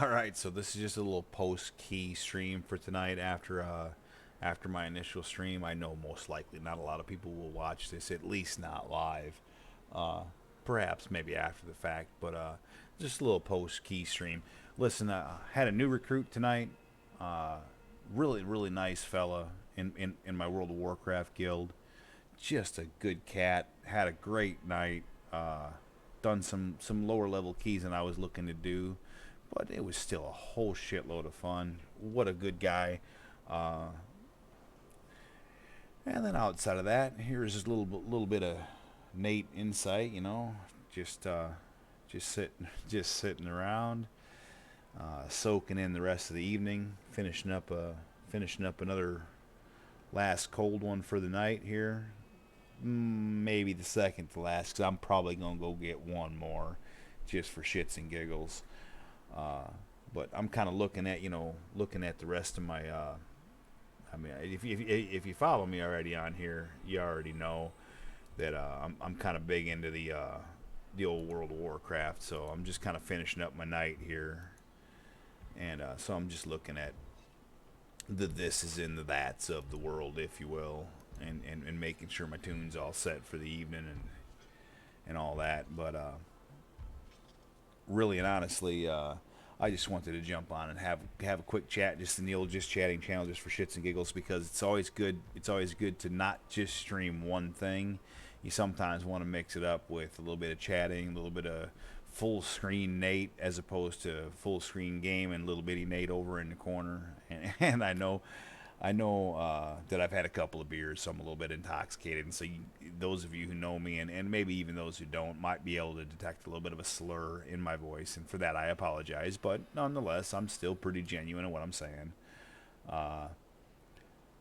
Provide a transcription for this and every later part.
All right, so this is just a little post-key stream for tonight. After my initial stream, I know most likely not a lot of people will watch this, at least not live. Uh, Perhaps maybe after the fact, but just a little post-key stream. Listen, had a new recruit tonight. Uh, really nice fella in my World of Warcraft guild. Just a good cat. Had a great night. Done some lower level keys than I was looking to do, but it was still a whole shitload of fun. What a good guy. Uh, and then outside of that, here's just a little bit of Nate insight. Just just sitting just sitting around, soaking in the rest of the evening, finishing up another last cold one for the night here. Maybe the second to last, because I'm probably gonna go get one more, just for shits and giggles. Uh, but I'm kind of looking at the rest of my. I mean, if you follow me already on here, you already know that I'm kind of big into the old World of Warcraft. So I'm just kind of finishing up my night here, and so I'm just looking at the thises and the that's of the world, if you will, and making sure my tune's all set for the evening and all that. But really and honestly, I just wanted to jump on and have a quick chat, just in the old just chatting channel, just for shits and giggles, because it's always good. It's always good to not just stream one thing. You sometimes want to mix it up with a little bit of chatting, a little bit of full screen Nate, as opposed to full screen game and little bitty Nate over in the corner. And I know that I've had a couple of beers, so I'm a little bit intoxicated. And so, those of you who know me, and maybe even those who don't, might be able to detect a little bit of a slur in my voice. And for that, I apologize. But nonetheless, I'm still pretty genuine in what I'm saying. Uh,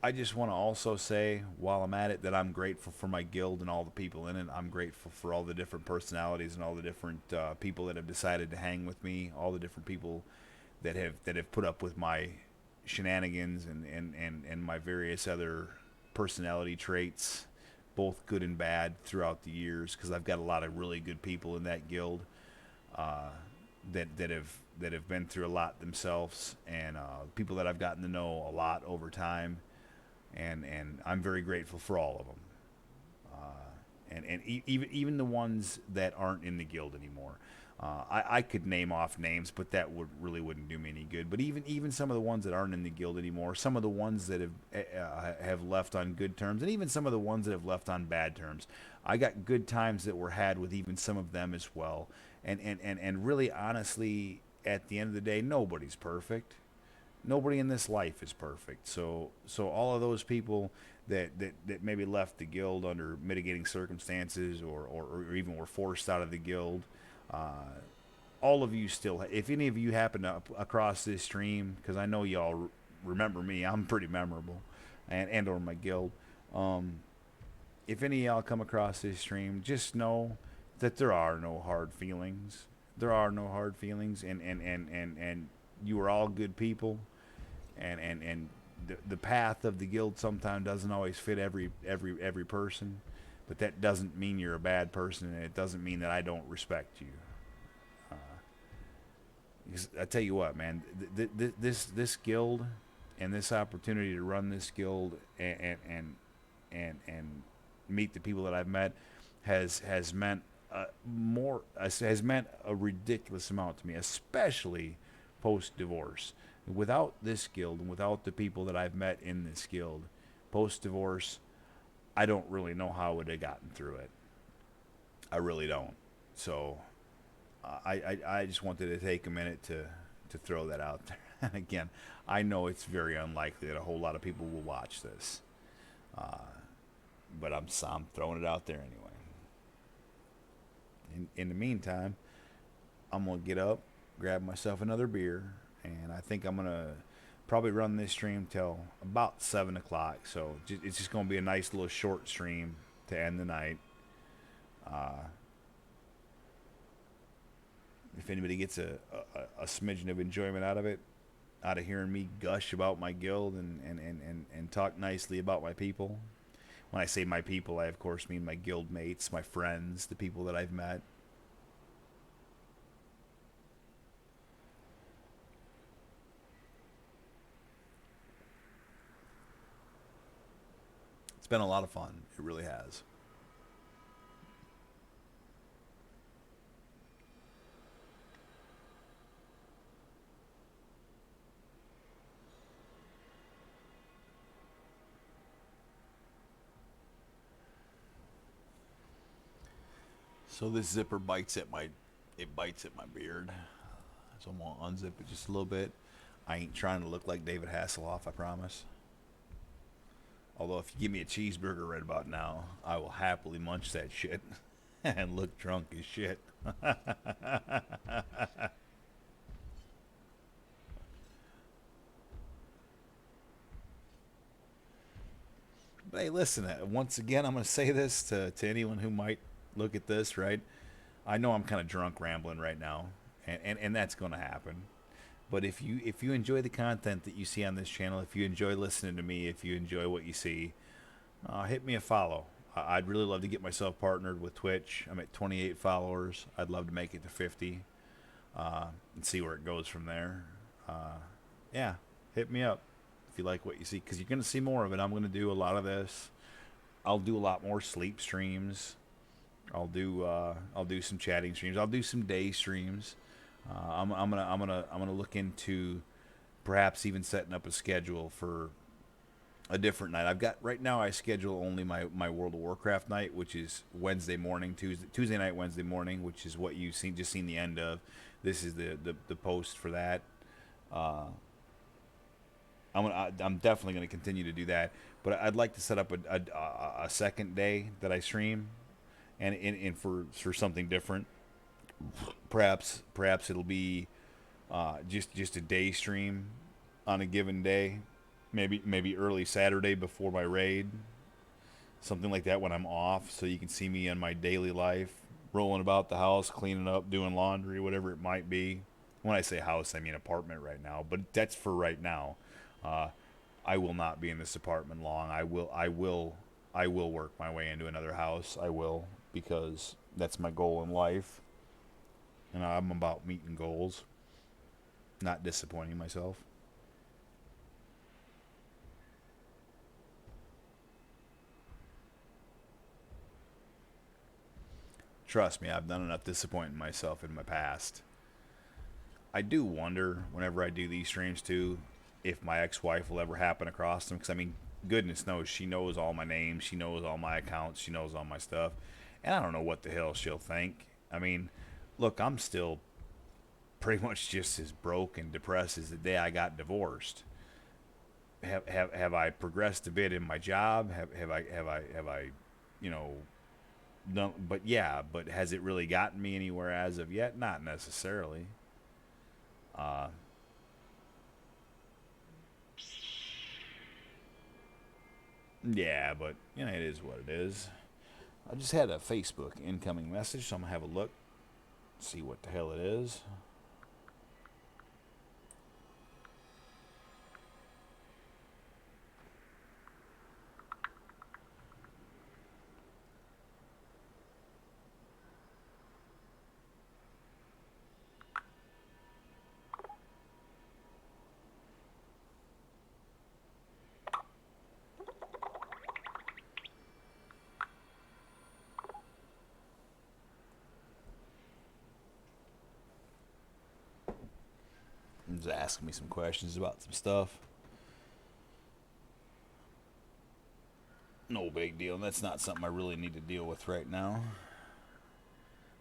I just want to also say, while I'm at it, that I'm grateful for my guild and all the people in it. I'm grateful for all the different personalities and all the different people that have decided to hang with me, all the different people that have put up with my shenanigans and my various other personality traits, both good and bad, throughout the years. Because I've got a lot of really good people in that guild, uh, that have been through a lot themselves, and people that I've gotten to know a lot over time, and I'm very grateful for all of them. Even the ones that aren't in the guild anymore. I could name off names, but that wouldn't do me any good. But even some of the ones that aren't in the guild anymore, some of the ones that have left on good terms, and even some of the ones that have left on bad terms, I got good times that were had with even some of them as well. And really, honestly, at the end of the day, nobody's perfect. Nobody in this life is perfect. So all of those people that maybe left the guild under mitigating circumstances, or even were forced out of the guild, uh, all of you still, if any of you happen to across this stream, because I know y'all remember me, I'm pretty memorable, and or my guild. Um, if any of y'all come across this stream, just know that there are no hard feelings. There are no hard feelings, and you are all good people, and the path of the guild sometimes doesn't always fit every person, but that doesn't mean you're a bad person, and it doesn't mean that I don't respect you. Uh, because I tell you what, man, this guild and this opportunity to run this guild, and meet the people that I've met, has meant has meant a ridiculous amount to me, especially post divorce. Without this guild and without the people that I've met in this guild, post divorce, I don't really know how I would have gotten through it. I really don't. So I just wanted to take a minute to throw that out there. And again, I know it's very unlikely that a whole lot of people will watch this, uh, but I'm throwing it out there anyway. In the meantime, I'm gonna get up, grab myself another beer, and I think I'm gonna probably run this stream till about 7 o'clock. So it's just gonna be a nice little short stream to end the night. Uh, if anybody gets a smidgen of enjoyment out of it, out of hearing me gush about my guild and talk nicely about my people. When I say my people, I of course mean my guild mates, my friends, the people that I've met. been a lot of fun. It really has. So this zipper bites at my beard. So I'm gonna unzip it just a little bit. I ain't trying to look like David Hasselhoff, I promise. Although if you give me a cheeseburger right about now, I will happily munch that shit and look drunk as shit. But hey, listen, once again, I'm going to say this to anyone who might look at this, right? I know I'm kind of drunk rambling right now, and that's going to happen. But if you enjoy the content that you see on this channel, if you enjoy listening to me, if you enjoy what you see, hit me a follow. I'd really love to get myself partnered with Twitch. I'm at 28 followers. I'd love to make it to 50 and see where it goes from there. Yeah, hit me up if you like what you see, because you're going to see more of it. I'm going to do a lot of this. I'll do a lot more sleep streams. I'll do some chatting streams. I'll do some day streams. I'm gonna look into perhaps even setting up a schedule for a different night. I've got right now. I schedule only my World of Warcraft night, which is Wednesday morning, Tuesday night, Wednesday morning, which is what you seen the end of. This is the post for that. Uh, I'm definitely gonna continue to do that, but I'd like to set up a second day that I stream, and for something different. Perhaps it'll be just a day stream on a given day, maybe early Saturday before my raid, something like that when I'm off, so you can see me in my daily life, rolling about the house, cleaning up, doing laundry, whatever it might be. When I say house, I mean apartment right now, but that's for right now. Uh, I will not be in this apartment long. I will work my way into another house. I will, because that's my goal in life, and I'm about meeting goals, not disappointing myself. Trust me, I've done enough disappointing myself in my past. I do wonder whenever I do these streams too, if my ex-wife will ever happen across them. Because I mean, goodness knows she knows all my names, she knows all my accounts, she knows all my stuff, and I don't know what the hell she'll think. I mean, look, I'm still pretty much just as broke and depressed as the day I got divorced. Have I progressed a bit in my job? Have I, you know, no, but yeah, but has it really gotten me anywhere as of yet? Not necessarily. Uh, yeah, but you know, it is what it is. I just had a Facebook incoming message, so I'm gonna have a look, see what the hell it is. It's asking me some questions about some stuff. No big deal. That's not something I really need to deal with right now.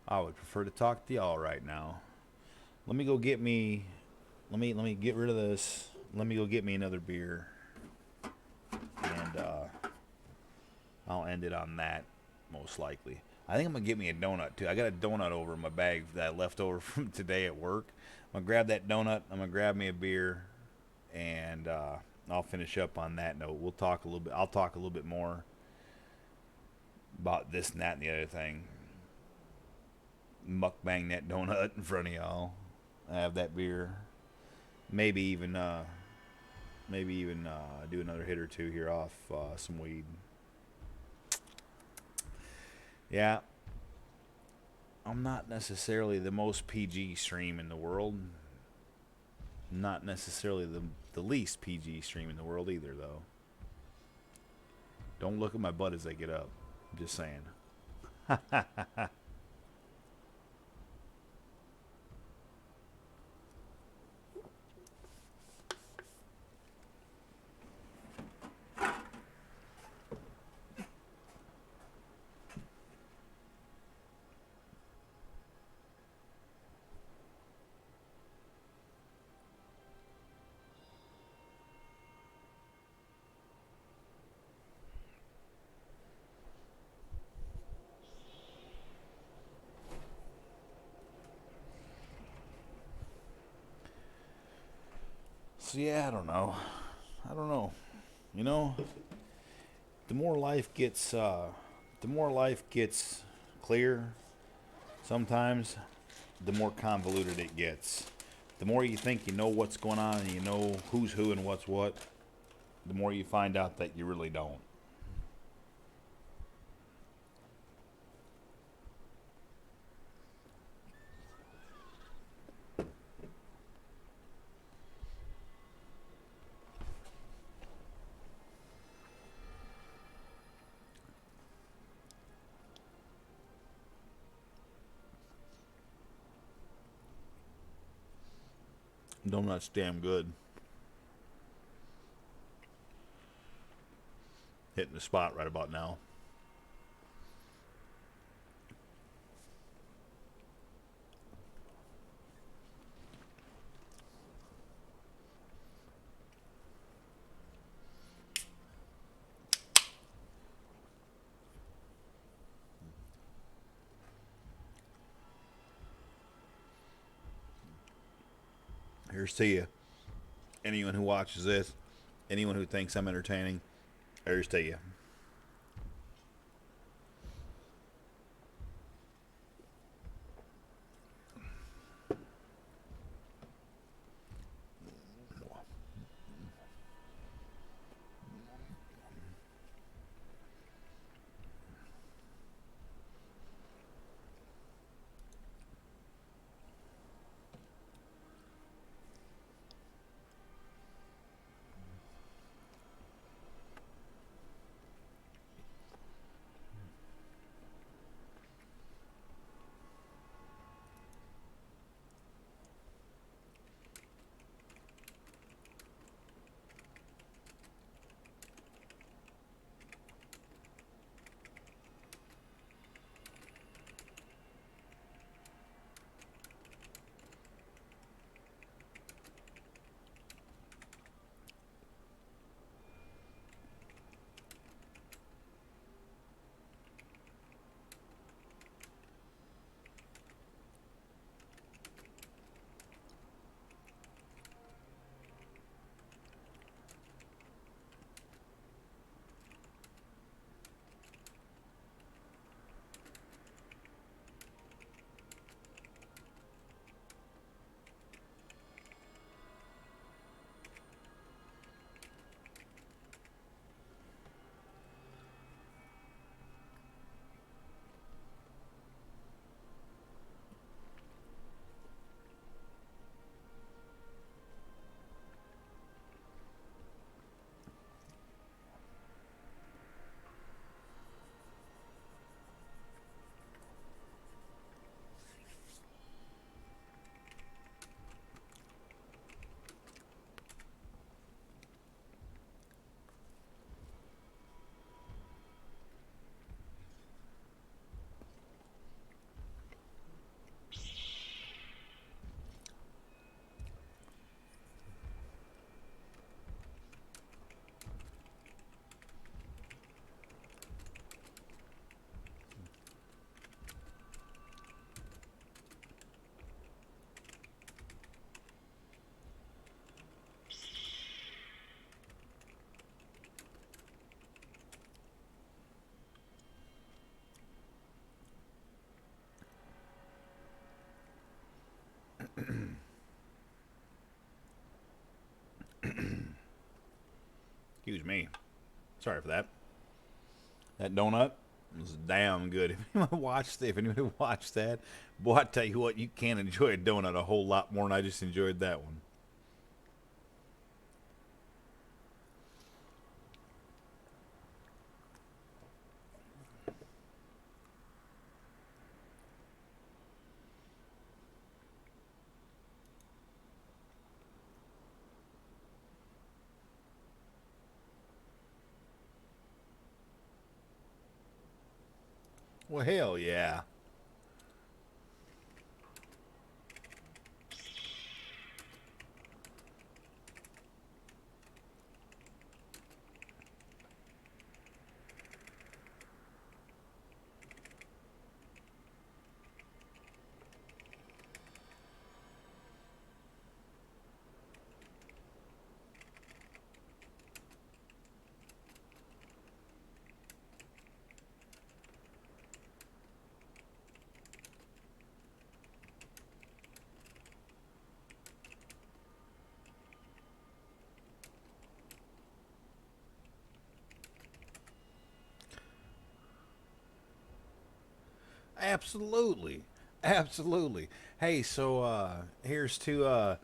I would prefer to talk to y'all right now. Let me go get me. Let me get rid of this. Let me go get me another beer, and I'll end it on that, most likely. I think I'm gonna get me a donut too. I got a donut over in my bag that I left over from today at work. I'm gonna grab that donut. I'm gonna grab me a beer, and I'll finish up on that note. We'll talk a little bit. I'll talk a little bit more about this and that and the other thing. Mukbang that donut in front of y'all. I have that beer. Maybe even do another hit or two here off some weed. Yeah, I'm not necessarily the most PG stream in the world. Not necessarily the least PG stream in the world either, though. Don't look at my butt as I get up. I'm just saying. So yeah, I don't know. I don't know. You know, the more life gets clear, sometimes the more convoluted it gets. The more you think you know what's going on and you know who's who and what's what, the more you find out that you really don't. Donut's damn good. Hitting the spot right about now. Here's to you. Anyone who watches this, anyone who thinks I'm entertaining, here's to you. Excuse me. Sorry for that. That donut was damn good. If anyone watched that, boy, I tell you what, you can enjoy a donut a whole lot more than I just enjoyed that one. Well, hell yeah. Absolutely. Absolutely. Hey, so here's to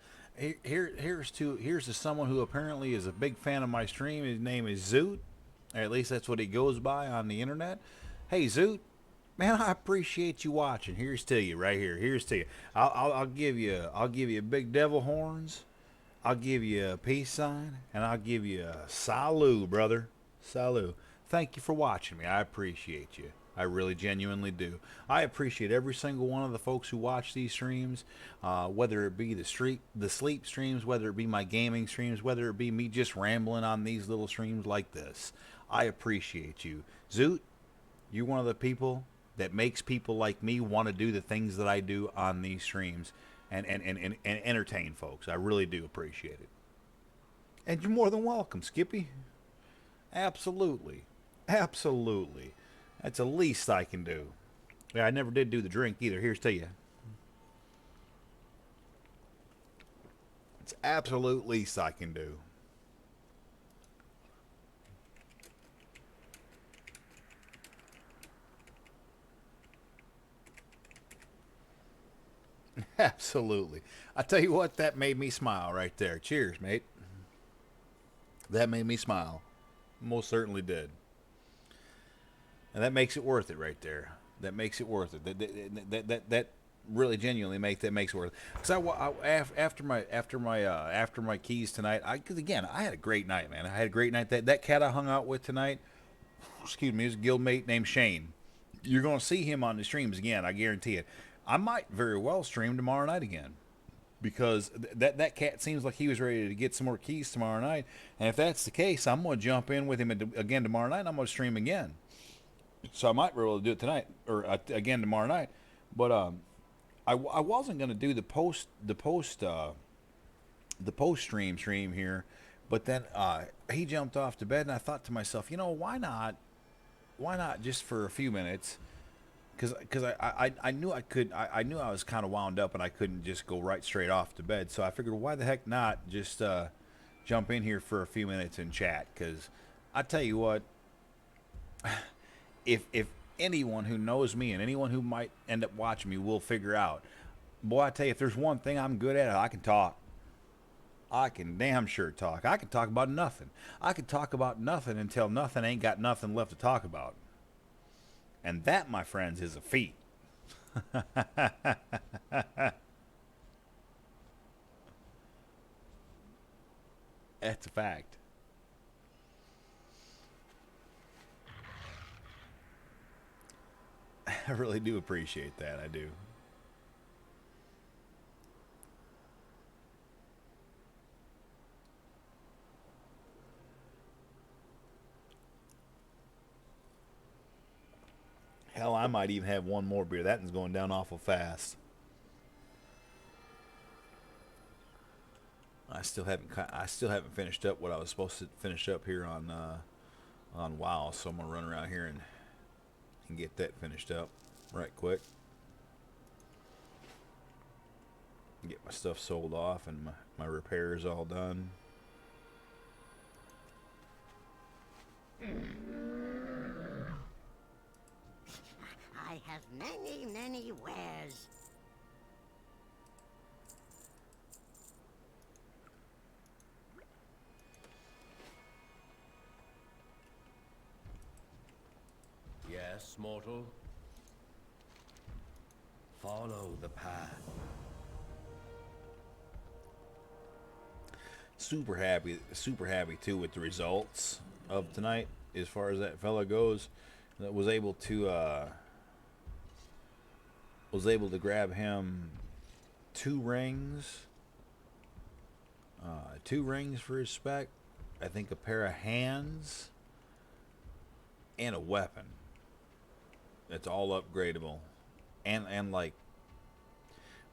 someone who apparently is a big fan of my stream. His name is Zoot. Or at least that's what he goes by on the internet. Hey Zoot, man, I appreciate you watching. Here's to you right here. Here's to you. I'll give you big devil horns. I'll give you a peace sign, and I'll give you a salut, brother. Salut. Thank you for watching me. I appreciate you. I really genuinely do. I appreciate every single one of the folks who watch these streams, whether it be the sleep streams, whether it be my gaming streams, whether it be me just rambling on these little streams like this. I appreciate you. Zoot, you're one of the people that makes people like me want to do the things that I do on these streams and entertain folks. I really do appreciate it. And you're more than welcome, Skippy. Absolutely. Absolutely. That's the least I can do. Yeah, I never did do the drink either. Here's to you. It's absolute least I can do. Absolutely. I tell you what, that made me smile right there. Cheers, mate. That made me smile. Most certainly did. And that makes it worth it right there. That makes it worth it. That really genuinely makes it worth it. Because after my keys tonight, because again I had a great night, man. I had a great night. That cat I hung out with tonight, excuse me, is a guildmate named Shane. You're gonna see him on the streams again. I guarantee it. I might very well stream tomorrow night again because that cat seems like he was ready to get some more keys tomorrow night. And if that's the case, I'm gonna jump in with him again tomorrow night. And I'm gonna stream again. So I might be able to do it tonight or again tomorrow night. But I wasn't gonna do the post stream here, but then he jumped off to bed, and I thought to myself, why not? Why not just for a few minutes? Because I knew I could. I knew I was kind of wound up, and I couldn't just go right straight off to bed. So I figured, why the heck not just jump in here for a few minutes and chat? Because I tell you what, if anyone who knows me and anyone who might end up watching me will figure out, boy, I tell you, if there's one thing I'm good at, I can talk. I can damn sure talk. I can talk about nothing. I can talk about nothing until nothing ain't got nothing left to talk about. And that, my friends, is a feat. That's a fact. I really do appreciate that. I do. Hell, I might even have one more beer. That one's going down awful fast. I still haven't finished up what I was supposed to finish up here on WoW. So I'm gonna run around here and get that finished up right quick. Get my stuff sold off and my repairs all done. I have many, many wares. Yes, mortal. Follow the path. Super happy too with the results of tonight as far as that fella goes. That was able to Was able to grab him 2 rings. 2 rings for his spec. I think a pair of hands. And a weapon. It's all upgradable. And like,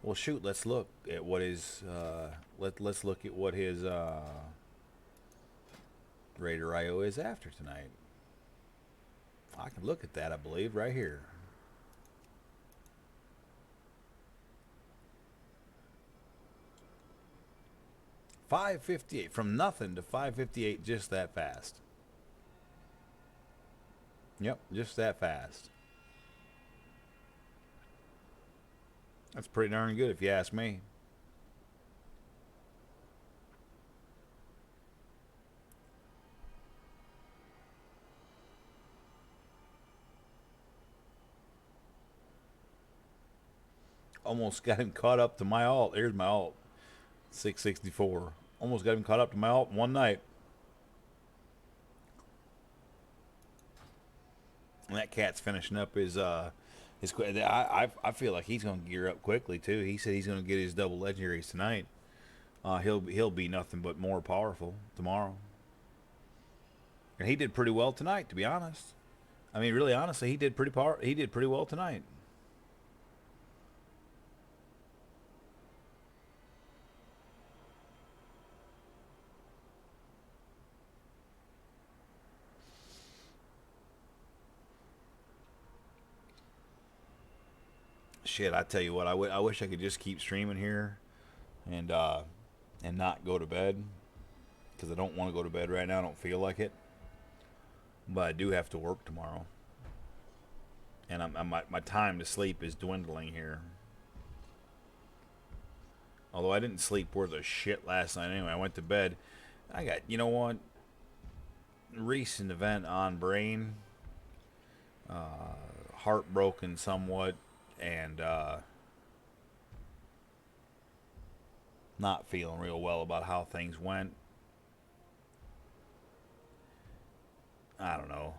well, shoot, let's look at what his, let's look at what his, Raider IO is after tonight. I can look at that, I believe, right here. $558 from nothing to $558 just that fast. Yep, just that fast. That's pretty darn good if you ask me. Almost got him caught up to my alt. Here's my alt. 664. Almost got him caught up to my alt in one night. And that cat's finishing up his I feel like he's going to gear up quickly too. He said he's going to get his double legendaries tonight. He'll be nothing but more powerful tomorrow. And he did pretty well tonight, to be honest. I mean, really honestly, he did pretty well tonight. Shit, I tell you what, I wish I could just keep streaming here and not go to bed, because I don't want to go to bed right now. I don't feel like it, but I do have to work tomorrow, and my time to sleep is dwindling here. Although I didn't sleep worth a shit last night anyway. I went to bed. I got, you know what, recent event on brain, heartbroken somewhat, and not feeling real well about how things went. I don't know.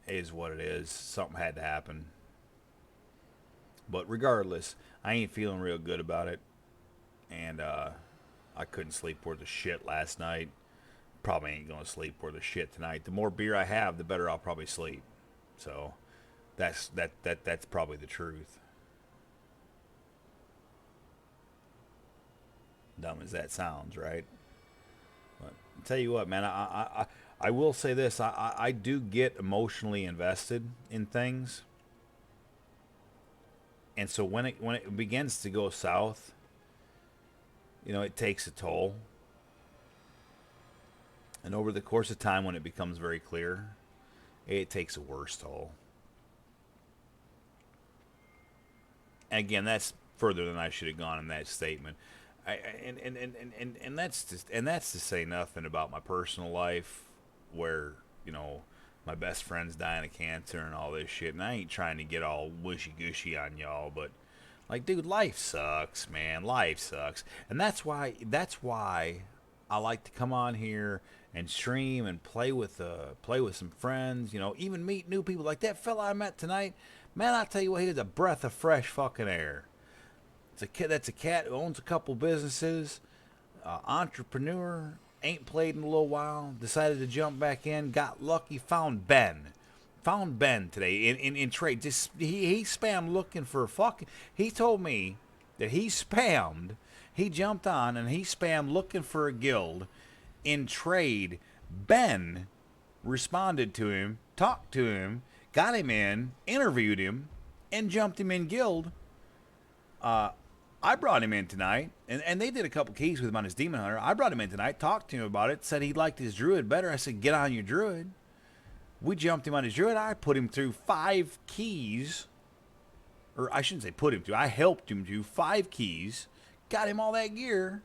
It is what it is. Something had to happen. But regardless, I ain't feeling real good about it. And I couldn't sleep worth a shit last night. Probably ain't going to sleep worth a shit tonight. The more beer I have, the better I'll probably sleep. So that's probably the truth. Dumb as that sounds, right? But I'll tell you what, man, I will say this. I do get emotionally invested in things. And so when it begins to go south, you know, it takes a toll. And over the course of time, when it becomes very clear, it takes a worse toll. And again, that's further than I should have gone in that statement. And that's to say nothing about my personal life, where, you know, my best friend's dying of cancer and all this shit. And I ain't trying to get all wishy gushy on y'all, but like, dude, life sucks, man. Life sucks, and that's why I like to come on here and stream and play with some friends. You know, even meet new people like that fella I met tonight. Man, I tell you what, he is a breath of fresh fucking air. It's a kid. That's a cat who owns a couple businesses, entrepreneur. Ain't played in a little while. Decided to jump back in. Got lucky. Found Ben today in trade. Just he spammed looking for fucking. He told me that he spammed. He jumped on and he spammed looking for a guild in trade. Ben responded to him, talked to him, got him in, interviewed him, and jumped him in guild. I brought him in tonight, and they did a couple keys with him on his Demon Hunter. I brought him in tonight, talked to him about it, said he liked his Druid better. I said, get on your Druid. We jumped him on his Druid. I put him through 5 keys. Or I shouldn't say put him through. I helped him do 5 keys. Got him all that gear.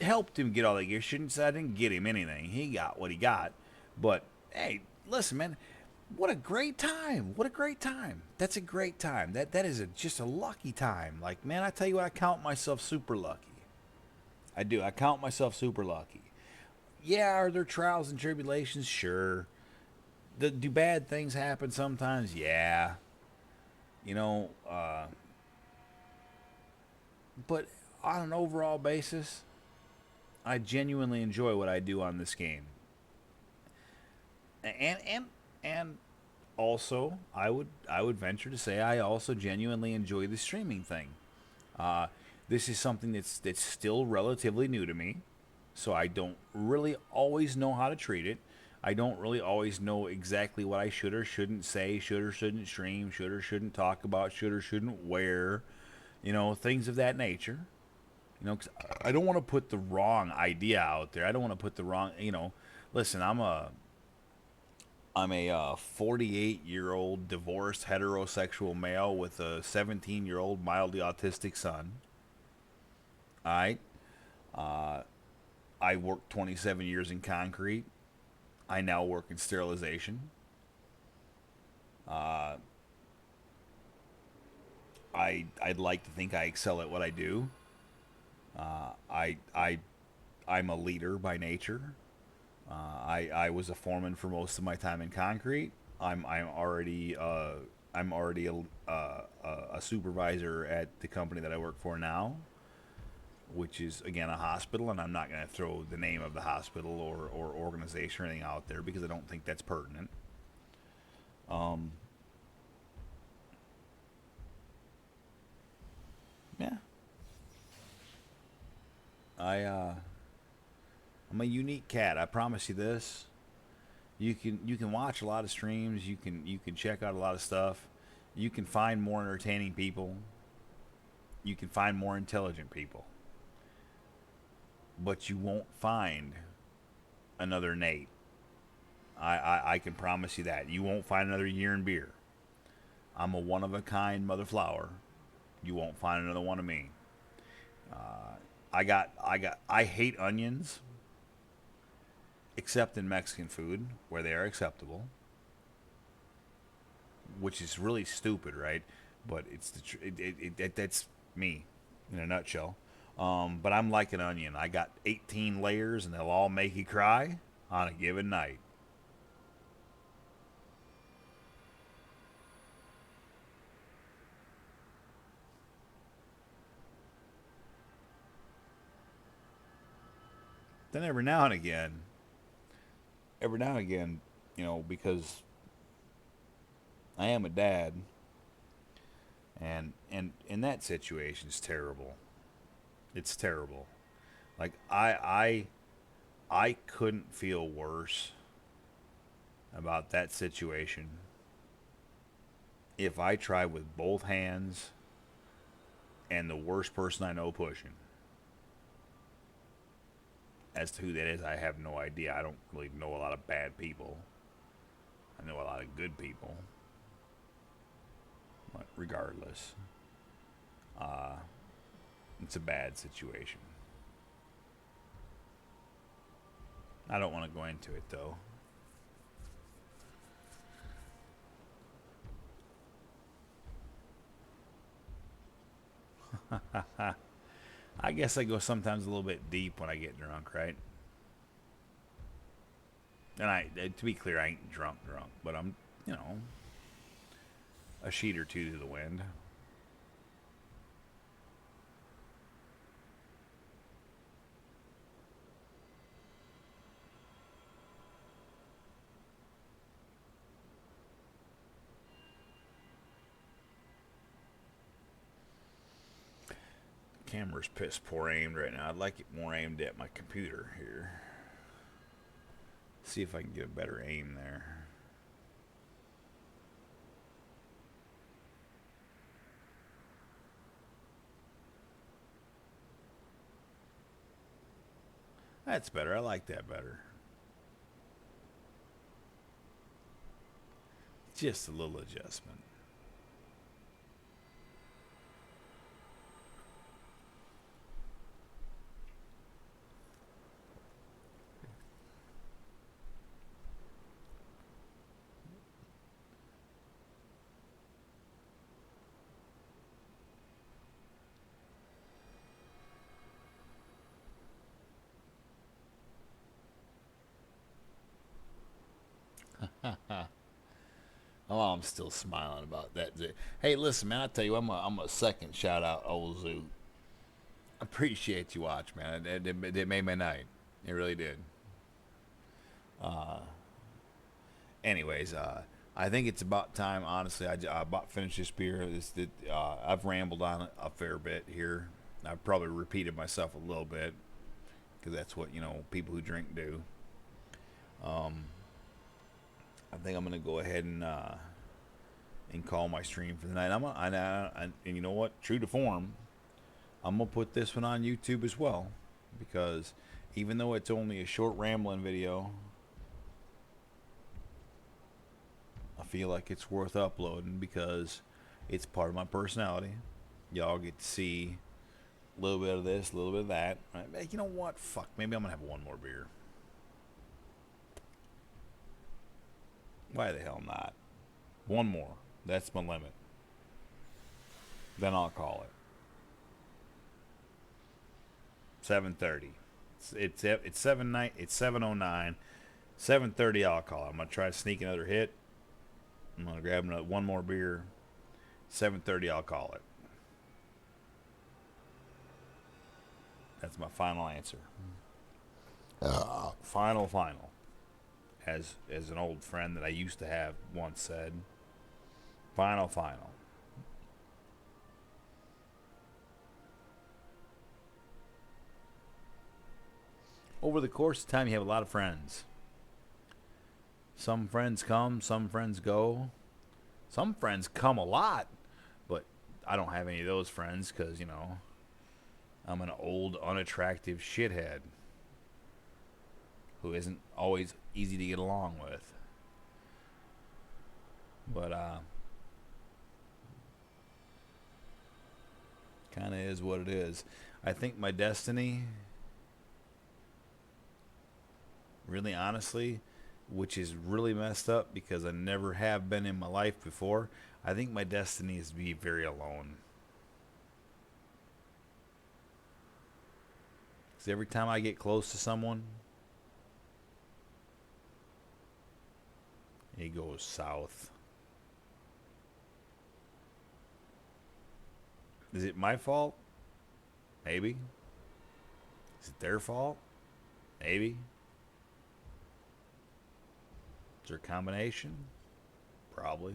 Helped him get all that gear. Shouldn't say I didn't get him anything. He got what he got. But, hey, listen, man. What a great time. What a great time. That's a great time. That is just a lucky time. Like, man, I tell you what, I count myself super lucky. I do. I count myself super lucky. Yeah, are there trials and tribulations? Sure. Do bad things happen sometimes? Yeah. you know, but on an overall basis, I genuinely enjoy what I do on this game. And also, I would venture to say I also genuinely enjoy the streaming thing. Uh, this is something that's still relatively new to me, so I don't really always know how to treat it. I don't really always know exactly what I should or shouldn't say, should or shouldn't stream, should or shouldn't talk about, should or shouldn't wear, things of that nature. 'Cause I don't want to put the wrong idea out there. I don't want to put the wrong, listen, I'm a 48-year-old divorced heterosexual male with a 17-year-old mildly autistic son. All right. Uh, I worked 27 years in concrete. I now work in sterilization. Uh, I'd like to think I excel at what I do. I'm a leader by nature. I was a foreman for most of my time in concrete. I'm already a supervisor at the company that I work for now, which is again a hospital, and I'm not going to throw the name of the hospital or organization or anything out there because I don't think that's pertinent. Um, yeah, I'm a unique cat. I promise you this. You can watch a lot of streams. You can check out a lot of stuff. You can find more entertaining people. You can find more intelligent people, but you won't find another Nate. I can promise you that. You won't find another year in beer. I'm a one of a kind mother flower. You won't find another one of me. I hate onions, except in Mexican food where they are acceptable, which is really stupid, right? But it's that's me in a nutshell. But I'm like an onion. I got 18 layers, and they'll all make you cry on a given night. Then every now and again, because I am a dad, and in that situation is terrible. It's terrible. Like I couldn't feel worse about that situation if I tried with both hands and the worst person I know pushing. As to who that is, I have no idea. I don't really know a lot of bad people. I know a lot of good people. But regardless, uh, it's a bad situation. I don't want to go into it though. I guess I go sometimes a little bit deep when I get drunk, right? And to be clear, I ain't drunk, but I'm, you know, a sheet or two to the wind. Camera's piss poor aimed right now. I'd like it more aimed at my computer here. See if I can get a better aim there. That's better. I like that better. Just a little adjustment. Oh, Oh, I'm still smiling about that. Hey, listen, man. I tell you, I'm a second shout out old Zoo. Appreciate you watch, man. It made my night. It really did. Anyways, I think it's about time. Honestly, I about finished this beer. I've rambled on it a fair bit here. I've probably repeated myself a little bit because that's what people who drink do. I think I'm gonna go ahead and call my stream for the night. And you know what? True to form, I'm gonna put this one on YouTube as well because even though it's only a short rambling video, I feel like it's worth uploading because it's part of my personality. Y'all get to see a little bit of this, a little bit of that. You know what? Fuck. Maybe I'm gonna have one more beer. Why the hell not? One more. That's my limit. Then I'll call it. 7:30. It's 7:09. 7:30. I'll call it. I'm gonna try to sneak another hit. I'm gonna grab one more beer. 7:30. I'll call it. That's my final answer. Final. As an old friend that I used to have once said. Final. Over the course of time, you have a lot of friends. Some friends come, some friends go. Some friends come a lot, but I don't have any of those friends because, I'm an old, unattractive shithead who isn't always easy to get along with. But, kind of is what it is. I think my destiny, really honestly, which is really messed up because I never have been in my life before, I think my destiny is to be very alone. Because every time I get close to someone, it goes south. Is it my fault? Maybe. Is it their fault? Maybe. Is there a combination? Probably.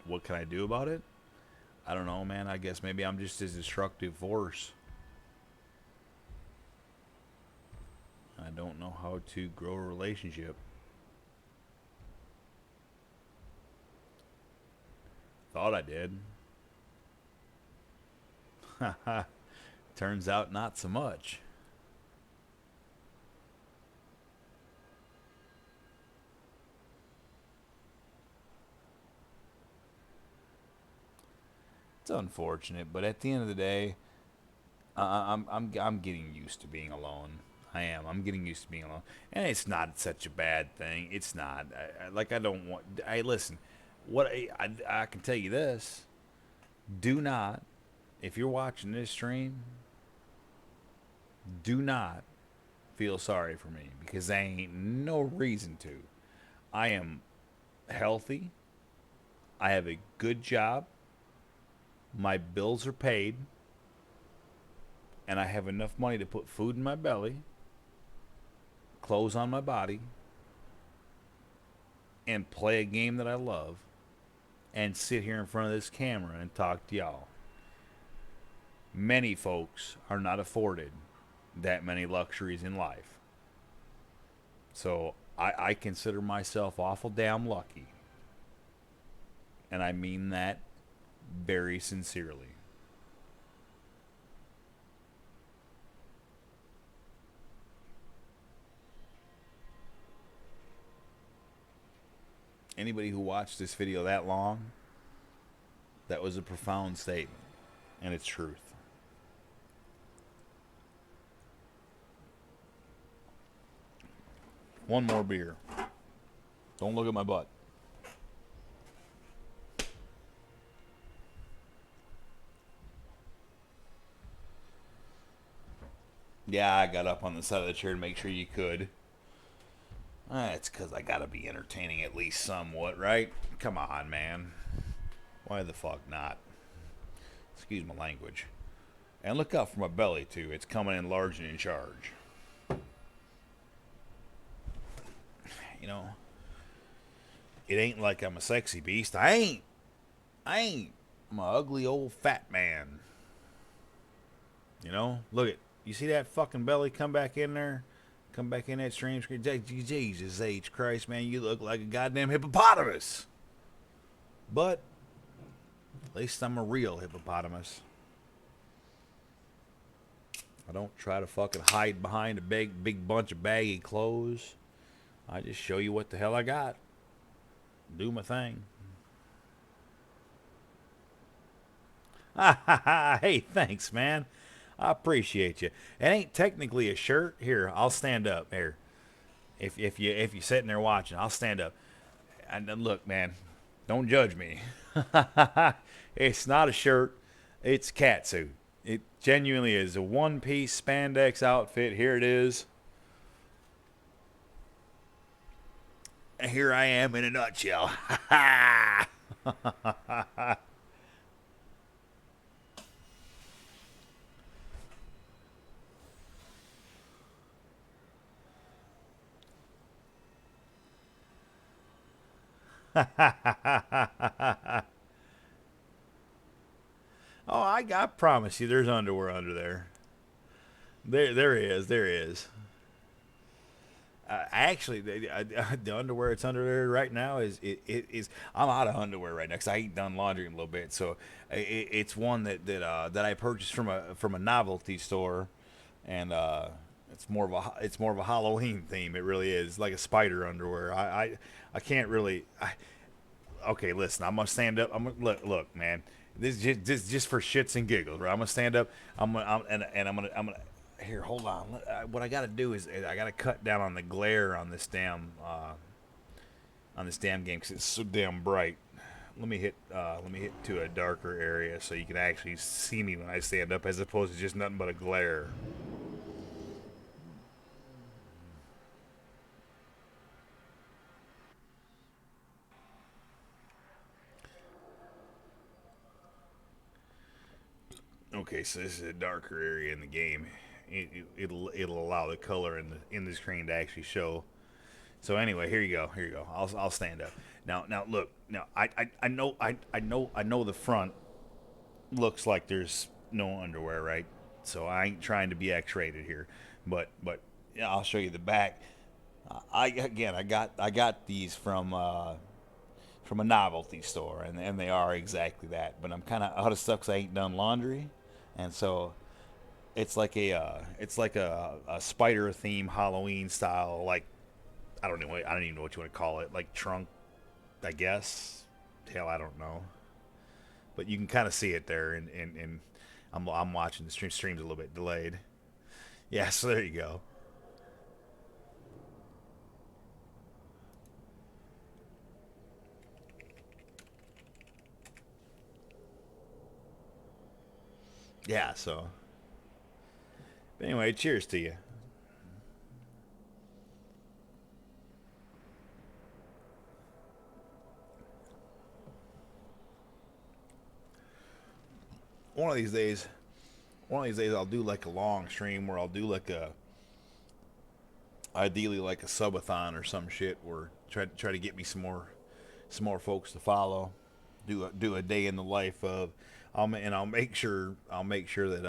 What can I do about it? I don't know, man. I guess maybe I'm just a destructive force. I don't know how to grow a relationship. Thought I did. Haha. Turns out not so much. It's unfortunate, but at the end of the day, I'm getting used to being alone. I am. I'm getting used to being alone, and it's not such a bad thing. It's not. I don't want. Listen. What I can tell you this: do not, if you're watching this stream, do not feel sorry for me because there ain't no reason to. I am healthy. I have a good job. My bills are paid. And I have enough money to put food in my belly, clothes on my body, and play a game that I love, and sit here in front of this camera and talk to y'all. Many folks are not afforded that many luxuries in life. So I consider myself awful damn lucky. And I mean that very sincerely. Anybody who watched this video that long, that was a profound statement. And it's truth. One more beer. Don't look at my butt. Yeah, I got up on the side of the chair to make sure you could. It's because I gotta be entertaining at least somewhat, right? Come on, man. Why the fuck not? Excuse my language. And look out for my belly, too. It's coming in large and in charge. You know, it ain't like I'm a sexy beast. I ain't. I'm a ugly old fat man. You know? Look at. You see that fucking belly come back in there? Come back in that stream screen. Jesus H. Christ, man. You look like a goddamn hippopotamus. But at least I'm a real hippopotamus. I don't try to fucking hide behind a big bunch of baggy clothes. I just show you what the hell I got. Do my thing. Hey, thanks, man. I appreciate you. It ain't technically a shirt. Here, I'll stand up. Here, if you're sitting there watching, I'll stand up. And then look, man, don't judge me. It's not a shirt. It's catsuit. It genuinely is a one-piece spandex outfit. Here it is. And here I am in a nutshell. Oh, I promise you, there's underwear under there. There is. There is. Actually, the underwear that's under there right now is I'm out of underwear right now because I ain't done laundry in a little bit. So it's one that I purchased from a novelty store, and it's more of a Halloween theme. It really is. It's like a spider underwear. I can't really. Okay, listen. I'm gonna stand up. I'm gonna look, man. This is just for shits and giggles, right? I'm gonna stand up. I'm gonna here. Hold on. What I gotta do is I gotta cut down on the glare on this damn game because it's so damn bright. Let me hit to a darker area so you can actually see me when I stand up, as opposed to just nothing but a glare. Okay, so this is a darker area in the game. It'll allow the color in the screen to actually show. So anyway, here you go. Here you go. I'll stand up. Now look. Now I know the front looks like there's no underwear, right? So I ain't trying to be X-rated here, but yeah, I'll show you the back. I got these from a novelty store, and they are exactly that. But I'm kind of out of stuff because I ain't done laundry, and so it's like a spider theme Halloween style, like I don't even know what you want to call it, like trunk, I guess. Hell, I don't know, but you can kind of see it there, and I'm watching the stream's a little bit delayed. Yeah, so there you go. Yeah, so but anyway, cheers to you. One of these days, I'll do like a long stream where I'll do like a ideally like a subathon or some shit, where try to get me some more folks to follow. Do a day in the life of. I'll make sure that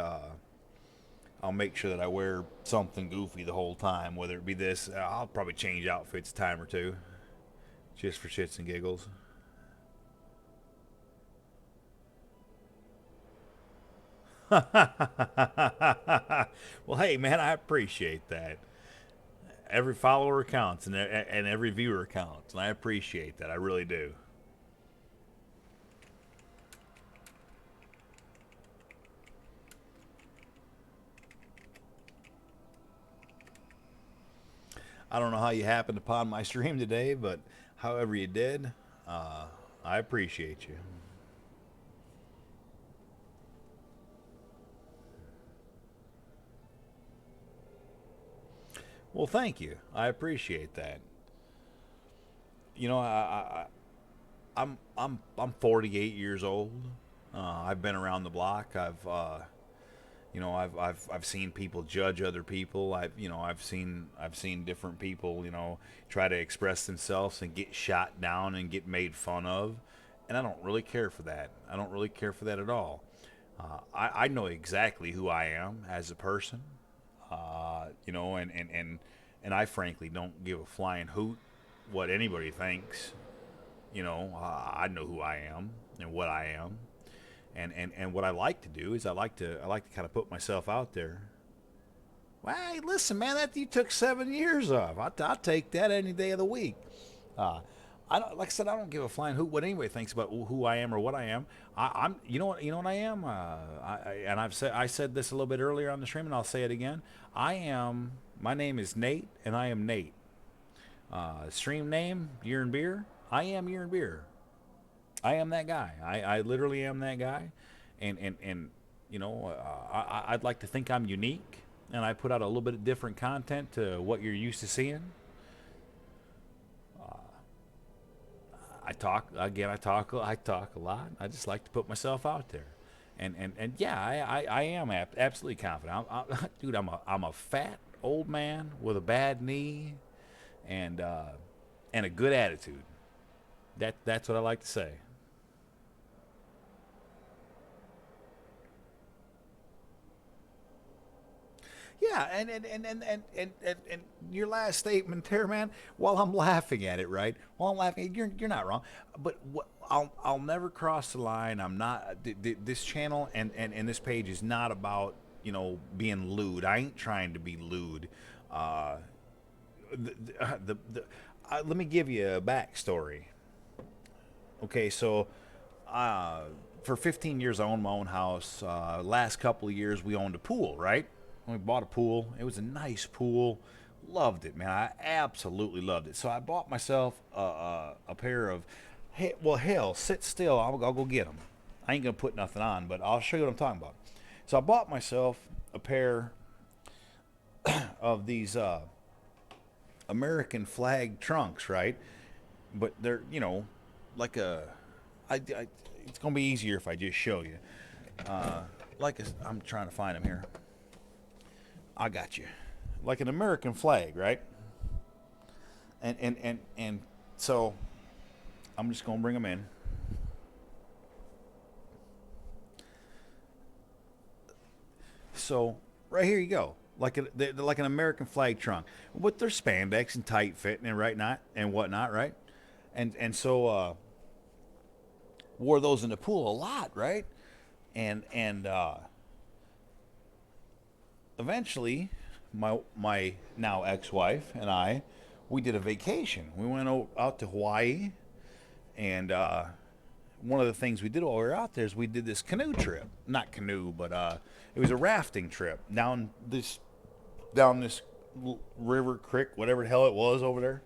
I wear something goofy the whole time, whether it be this. I'll probably change outfits a time or two, just for shits and giggles. Well, hey man, I appreciate that. Every follower counts, and every viewer counts, and I appreciate that. I really do. I don't know how you happened upon my stream today, but however you did, uh, I appreciate you. Well, thank you. I appreciate that. you know, I'm 48 years old. I've been around the block. I've seen people judge other people. I've seen different people, try to express themselves and get shot down and get made fun of, and I don't really care for that. I don't really care for that at all. I know exactly who I am as a person, and I frankly don't give a flying hoot what anybody thinks. I know who I am and what I am, and what I like to do is I like to kind of put myself out there. Well, hey, listen, man, that you took 7 years off. I'll take that any day of the week. Uh, I don't, like I said, I don't give a flying hoot what anybody thinks about who I am or what I am. I'm, you know what I am. And I said this a little bit earlier on the stream, and I'll say it again. I am. My name is Nate, and I am Nate. Stream name Year and Beer. I am Year and Beer. I am that guy. I literally am that guy, and I'd like to think I'm unique, and I put out a little bit of different content to what you're used to seeing. I talk again. I talk a lot. I just like to put myself out there, and yeah, I am absolutely confident. Dude, I'm a fat old man with a bad knee, and a good attitude. That's what I like to say. Yeah, and your last statement there, man. While I'm laughing at it, right? While I'm laughing, you're not wrong. But I'll never cross the line. I'm not. This channel and this page is not about being lewd. I ain't trying to be lewd. Uh, Let me give you a backstory. Okay, so uh, for 15 years I owned my own house. Last couple of years we owned a pool, right? We bought a pool. It was a nice pool. Loved it, man. I absolutely loved it. So I bought myself a pair of, well, hell, sit still. I'll go get them. I ain't gonna put nothing on, but I'll show you what I'm talking about. So I bought myself a pair of these American flag trunks, right? But they're like it's gonna be easier if I just show you. I'm trying to find them here. I got you. Like an American flag, right? And so I'm just gonna bring them in. So right here you go. They're like an American flag trunk with their spandex and tight fitting and right not and whatnot, right? And so wore those in the pool a lot, right? And eventually, my now ex-wife and I, we did a vacation. We went out to Hawaii, and one of the things we did while we were out there is we did this canoe trip. Not canoe, but it was a rafting trip down this river, creek, whatever the hell it was over there.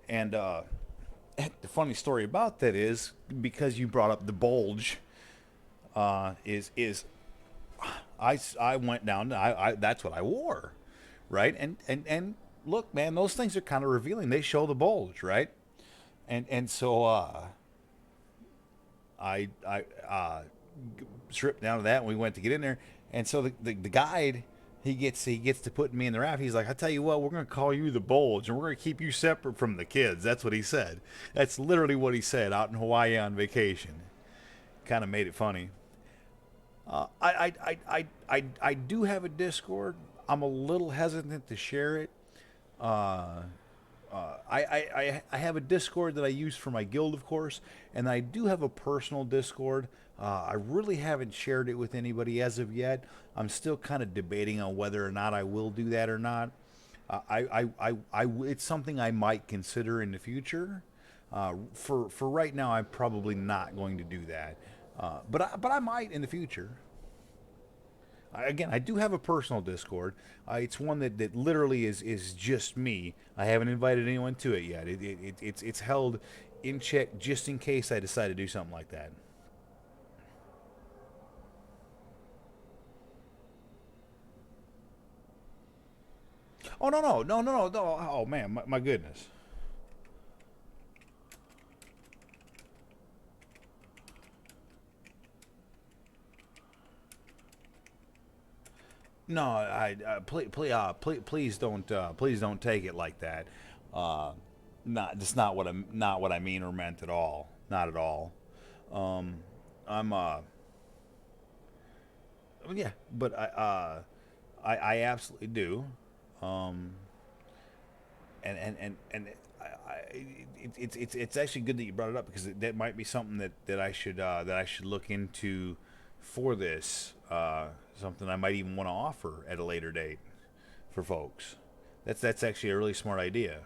And the funny story about that is because you brought up the bulge, is I went down. I that's what I wore, right? And look, man, those things are kind of revealing. They show the bulge, right? And so I stripped down to that, and we went to get in there. And so the guide, he gets to put me in the raft. He's like, I tell you what, we're gonna call you the bulge, and we're gonna keep you separate from the kids. That's what he said. That's literally what he said out in Hawaii on vacation. Kind of made it funny. I do have a Discord. I'm a little hesitant to share it. I have a Discord that I use for my guild, of course, and I do have a personal Discord. I really haven't shared it with anybody as of yet. I'm still kind of debating on whether or not I will do that or not. It's something I might consider in the future. For right now, I'm probably not going to do that. But I might in the future. Again, I do have a personal Discord. It's one that literally is just me. I haven't invited anyone to it yet. It's held in check just in case I decide to do something like that. Oh no. Oh man, my goodness. No, please don't take it like that. Uh, not That's not what I mean or meant at all. Not at all. I'm yeah, but I absolutely do. Um, and it's actually good that you brought it up because that might be something that I should look into for this. Something I might even want to offer at a later date for folks. That's actually a really smart idea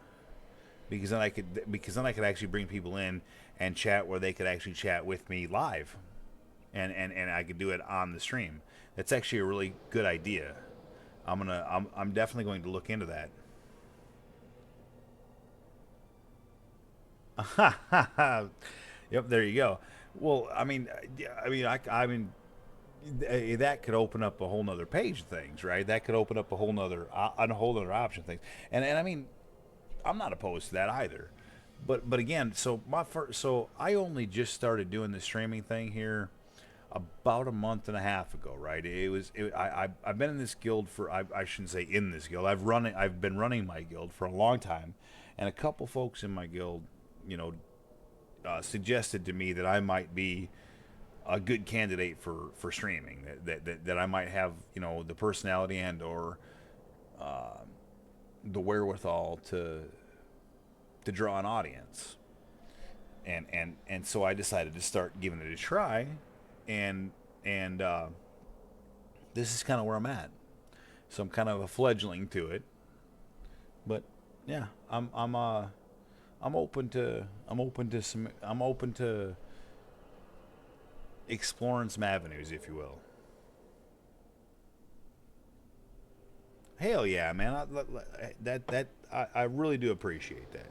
because then I could actually bring people in and chat where they could actually chat with me live, and I could do it on the stream. That's actually a really good idea. I'm definitely going to look into that. Yep, there you go. Well, I mean, that could open up a whole nother page of things, right? That could open up a whole nother option of things. And I mean, I'm not opposed to that either. But again, so I only just started doing the streaming thing here about a month and a half ago, right? I've been in this guild for I shouldn't say in this guild. I've been running my guild for a long time, and a couple folks in my guild, you know, suggested to me that I might be a good candidate for streaming. That I might have, you know, the personality and or the wherewithal to draw an audience. And so I decided to start giving it a try, and and this is kind of where I'm at. So I'm kind of a fledgling to it, but yeah, I'm open to exploring some avenues, if you will. Hell yeah, man! I really do appreciate that.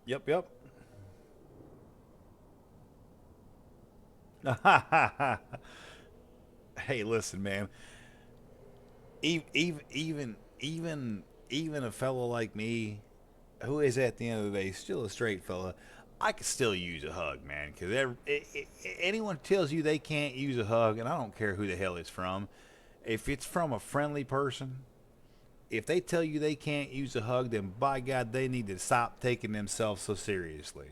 Yep, yep. Hey, listen, man. Even a fellow like me, who is at the end of the day still a straight fella, I could still use a hug, man. Because anyone tells you they can't use a hug, and I don't care who the hell it's from, if it's from a friendly person, if they tell you they can't use a hug, then by God, they need to stop taking themselves so seriously.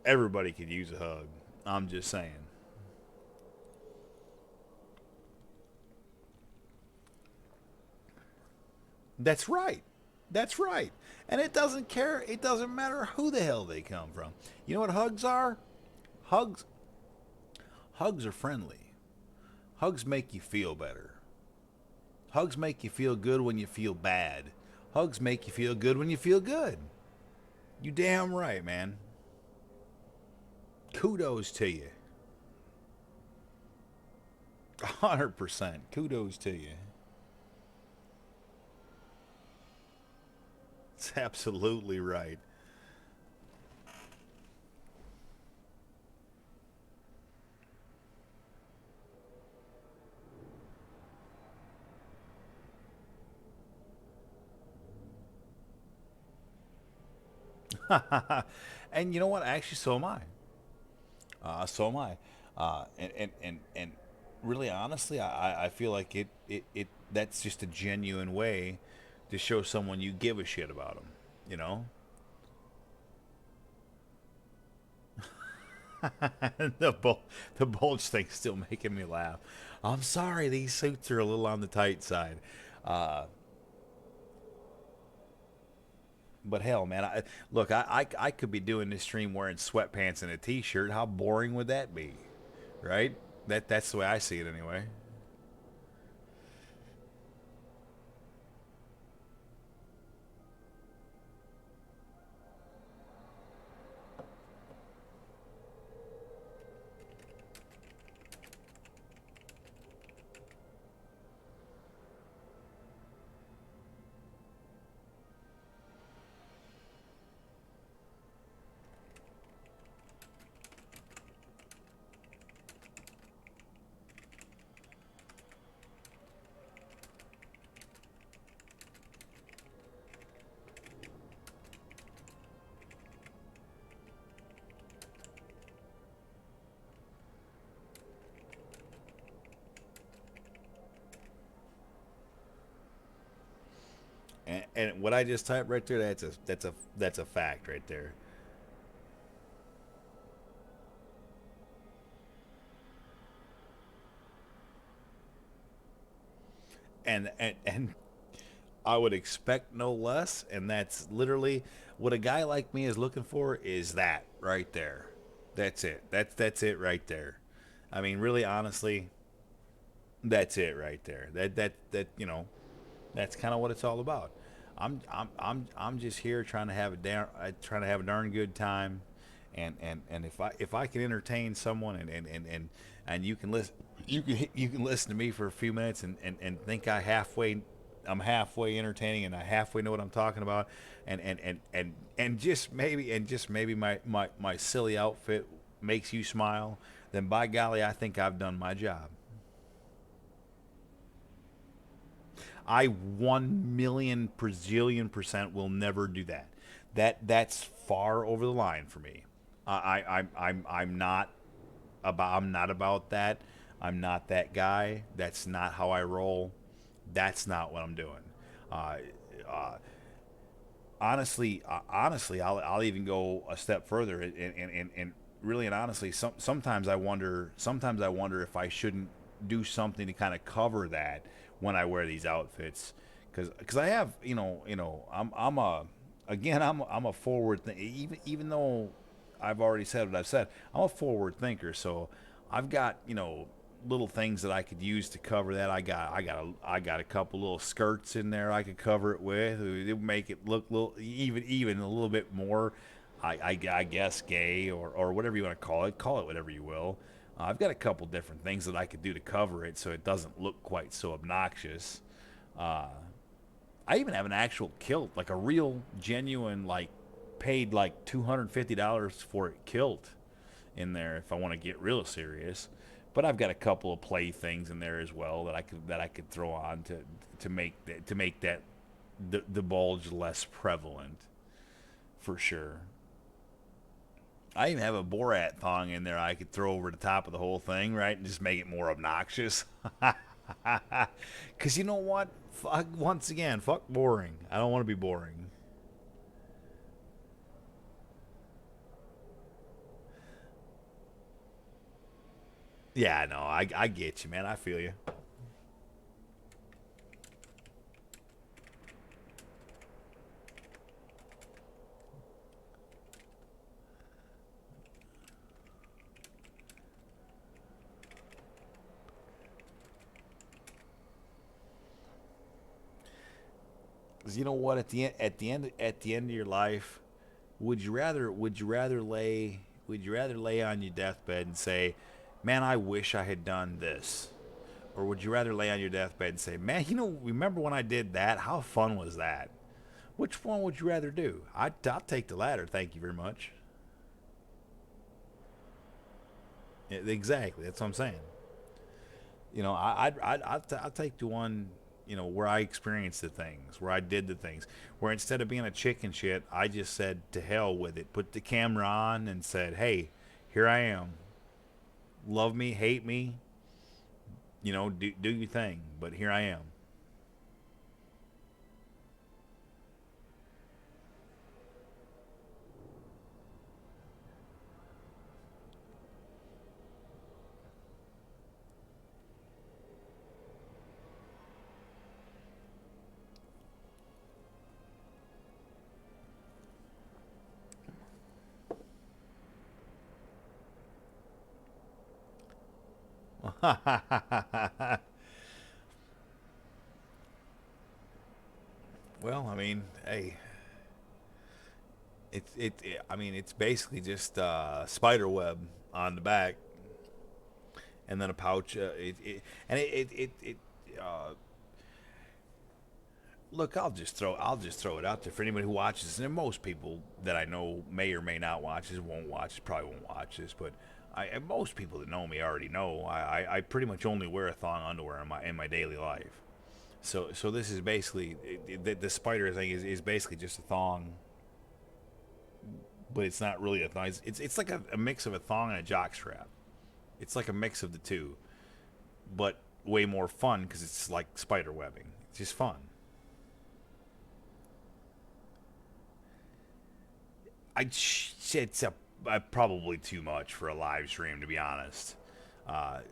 Everybody could use a hug. I'm just saying. That's right. That's right. And it doesn't care. It doesn't matter who the hell they come from. You know what hugs are? Hugs. Hugs are friendly. Hugs make you feel better. Hugs make you feel good when you feel bad. Hugs make you feel good when you feel good. You damn right, man. Kudos to you. 100%. Kudos to you. It's absolutely right. And you know what? Actually, so am I. So am I. And really, honestly, I feel like it that's just a genuine way to show someone you give a shit about them. You know, the bulge thing's still making me laugh. I'm sorry, these suits are a little on the tight side. Uh, but hell, man, I could be doing this stream wearing sweatpants and a t-shirt. How boring would that be, right? That's the way I see it anyway. and what I just typed right there, that's a fact right there. And I would expect no less, and that's literally what a guy like me is looking for is that right there. That's it. That's it right there. I mean, really honestly, that's it right there. That's kind of what it's all about. I'm just here trying to have trying to have a darn good time, and if I can entertain someone and you can listen you can listen to me for a few minutes and think I'm halfway entertaining and I halfway know what I'm talking about, and just maybe my silly outfit makes you smile, then by golly, I think I've done my job. I 1 million brazillion percent will never do that. That's far over the line for me. I'm not about that. I'm not that guy. That's not how I roll. That's not what I'm doing. Uh, uh, honestly, I'll even go a step further and really and honestly, sometimes I wonder if I shouldn't do something to kind of cover that when I wear these outfits, because I have I'm a again I'm a forward even though I've already said what I've said. I'm a forward thinker, so I've got little things that I could use to cover that. I got a couple little skirts in there I could cover it with. It would make it look even a little bit more, I guess, gay or whatever you want to call it. Call it whatever you will. I've got a couple different things that I could do to cover it so it doesn't look quite so obnoxious. Uh, I even have an actual kilt, like a real genuine, like paid like $250 for it kilt in there if I want to get real serious. But I've got a couple of play things in there as well that I could throw on to make that the bulge less prevalent for sure. I even have a Borat thong in there I could throw over the top of the whole thing, right, and just make it more obnoxious. Cause you know what? Once again, fuck boring. I don't want to be boring. Yeah, no, I get you, man. I feel you. Cause you know what? At the end of your life, would you rather lay on your deathbed and say, "Man, I wish I had done this," or would you rather lay on your deathbed and say, "Man, remember when I did that? How fun was that?" Which one would you rather do? I'll take the latter. Thank you very much. Exactly. That's what I'm saying. I'd take the one, where I experienced the things, where I did the things, where instead of being a chicken shit, I just said to hell with it, put the camera on, and said, "Hey, here I am. Love me, hate me, do your thing, but here I am." Well, I mean, hey, I mean, it's basically just spider web on the back, and then a pouch. And look, I'll just throw it out there for anybody who watches, and most people that I know may or may not watch this, probably won't watch this, but most people that know me already know I pretty much only wear a thong underwear in my daily life. So this is basically the spider thing is basically just a thong, but it's not really a thong. It's like a mix of a thong and a jock strap. It's like a mix of the two, but way more fun because it's like spider webbing. It's just fun. It's probably too much for a live stream, to be honest.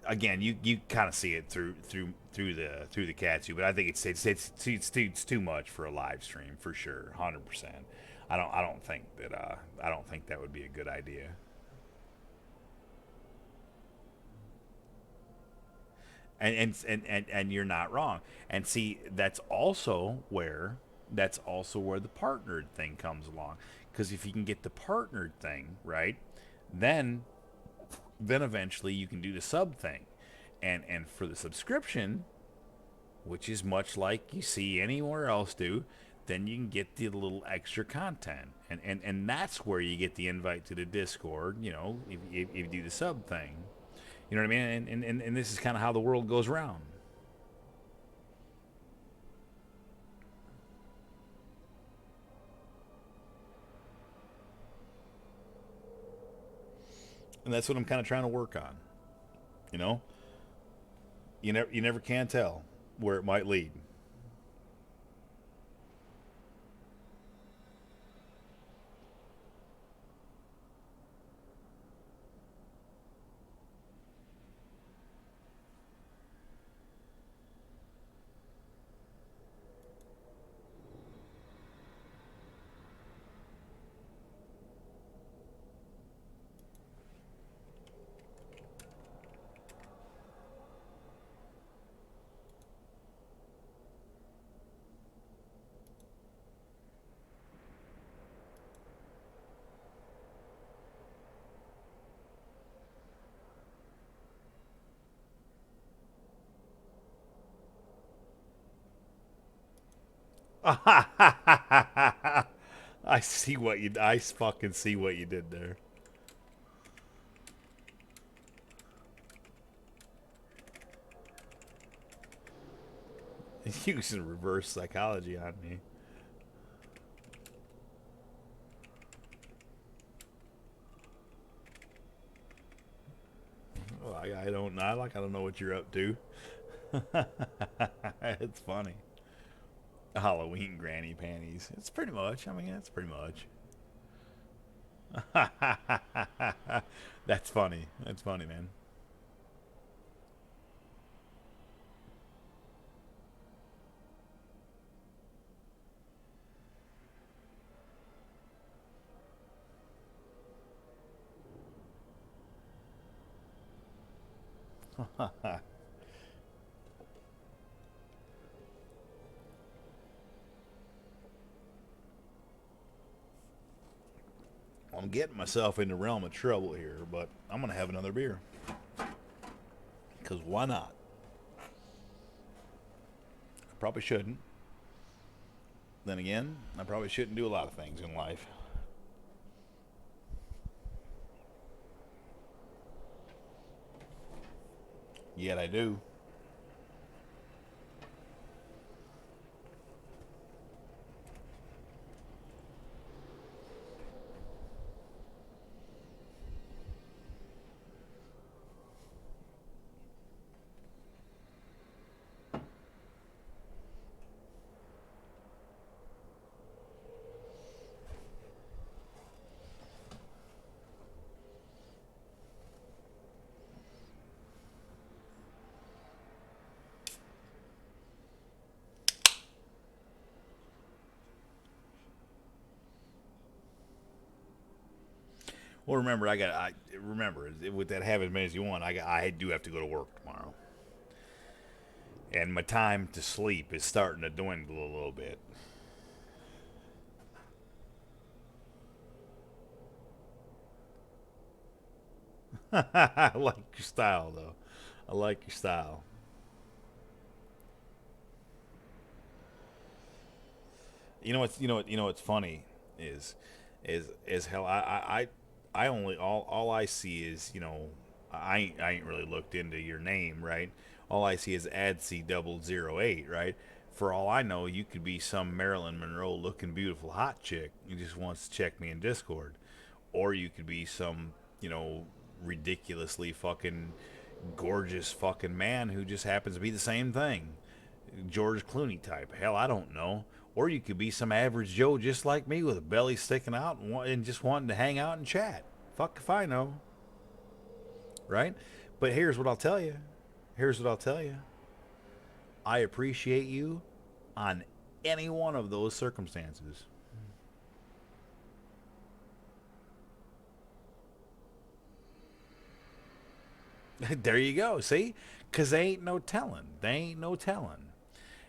Again, you kind of see it through the Katsu, but I think it's too much for a live stream for sure, 100%. I don't think that would be a good idea. And you're not wrong. And see, that's also where the partnered thing comes along. Because if you can get the partnered thing right, then then eventually you can do the sub thing. And for the subscription, which is much like you see anywhere else do, then you can get the little extra content. And that's where you get the invite to the Discord, if you do the sub thing. You know what I mean? And this is kind of how the world goes around. And that's what I'm kind of trying to work on. You know, you never can tell where it might lead. I fucking see what you did there. Using reverse psychology on me. Well, I don't know what you're up to. It's funny. Halloween granny panties. It's pretty much. I mean, that's pretty much. That's funny. That's funny, man. I'm getting myself in the realm of trouble here, but I'm gonna have another beer. Cause why not? I probably shouldn't. Then again, I probably shouldn't do a lot of things in life. Yet I do. Well, remember, I remember with that have as many as you want. I do have to go to work tomorrow, and my time to sleep is starting to dwindle a little bit. I like your style, though. I like your style. You know what's funny is is hell. I only all I see is I ain't really looked into your name, right? All I see is ADC 008, right? For all I know, you could be some Marilyn Monroe looking beautiful hot chick who just wants to check me in Discord, or you could be some ridiculously fucking gorgeous fucking man who just happens to be the same thing. George Clooney type. Hell, I don't know. or you could be some average Joe just like me with a belly sticking out and just wanting to hang out and chat. Fuck if I know, right? But here's what I'll tell you. Here's what I'll tell you. I appreciate you on any one of those circumstances. There you go. See? Because they ain't no telling. They ain't no telling.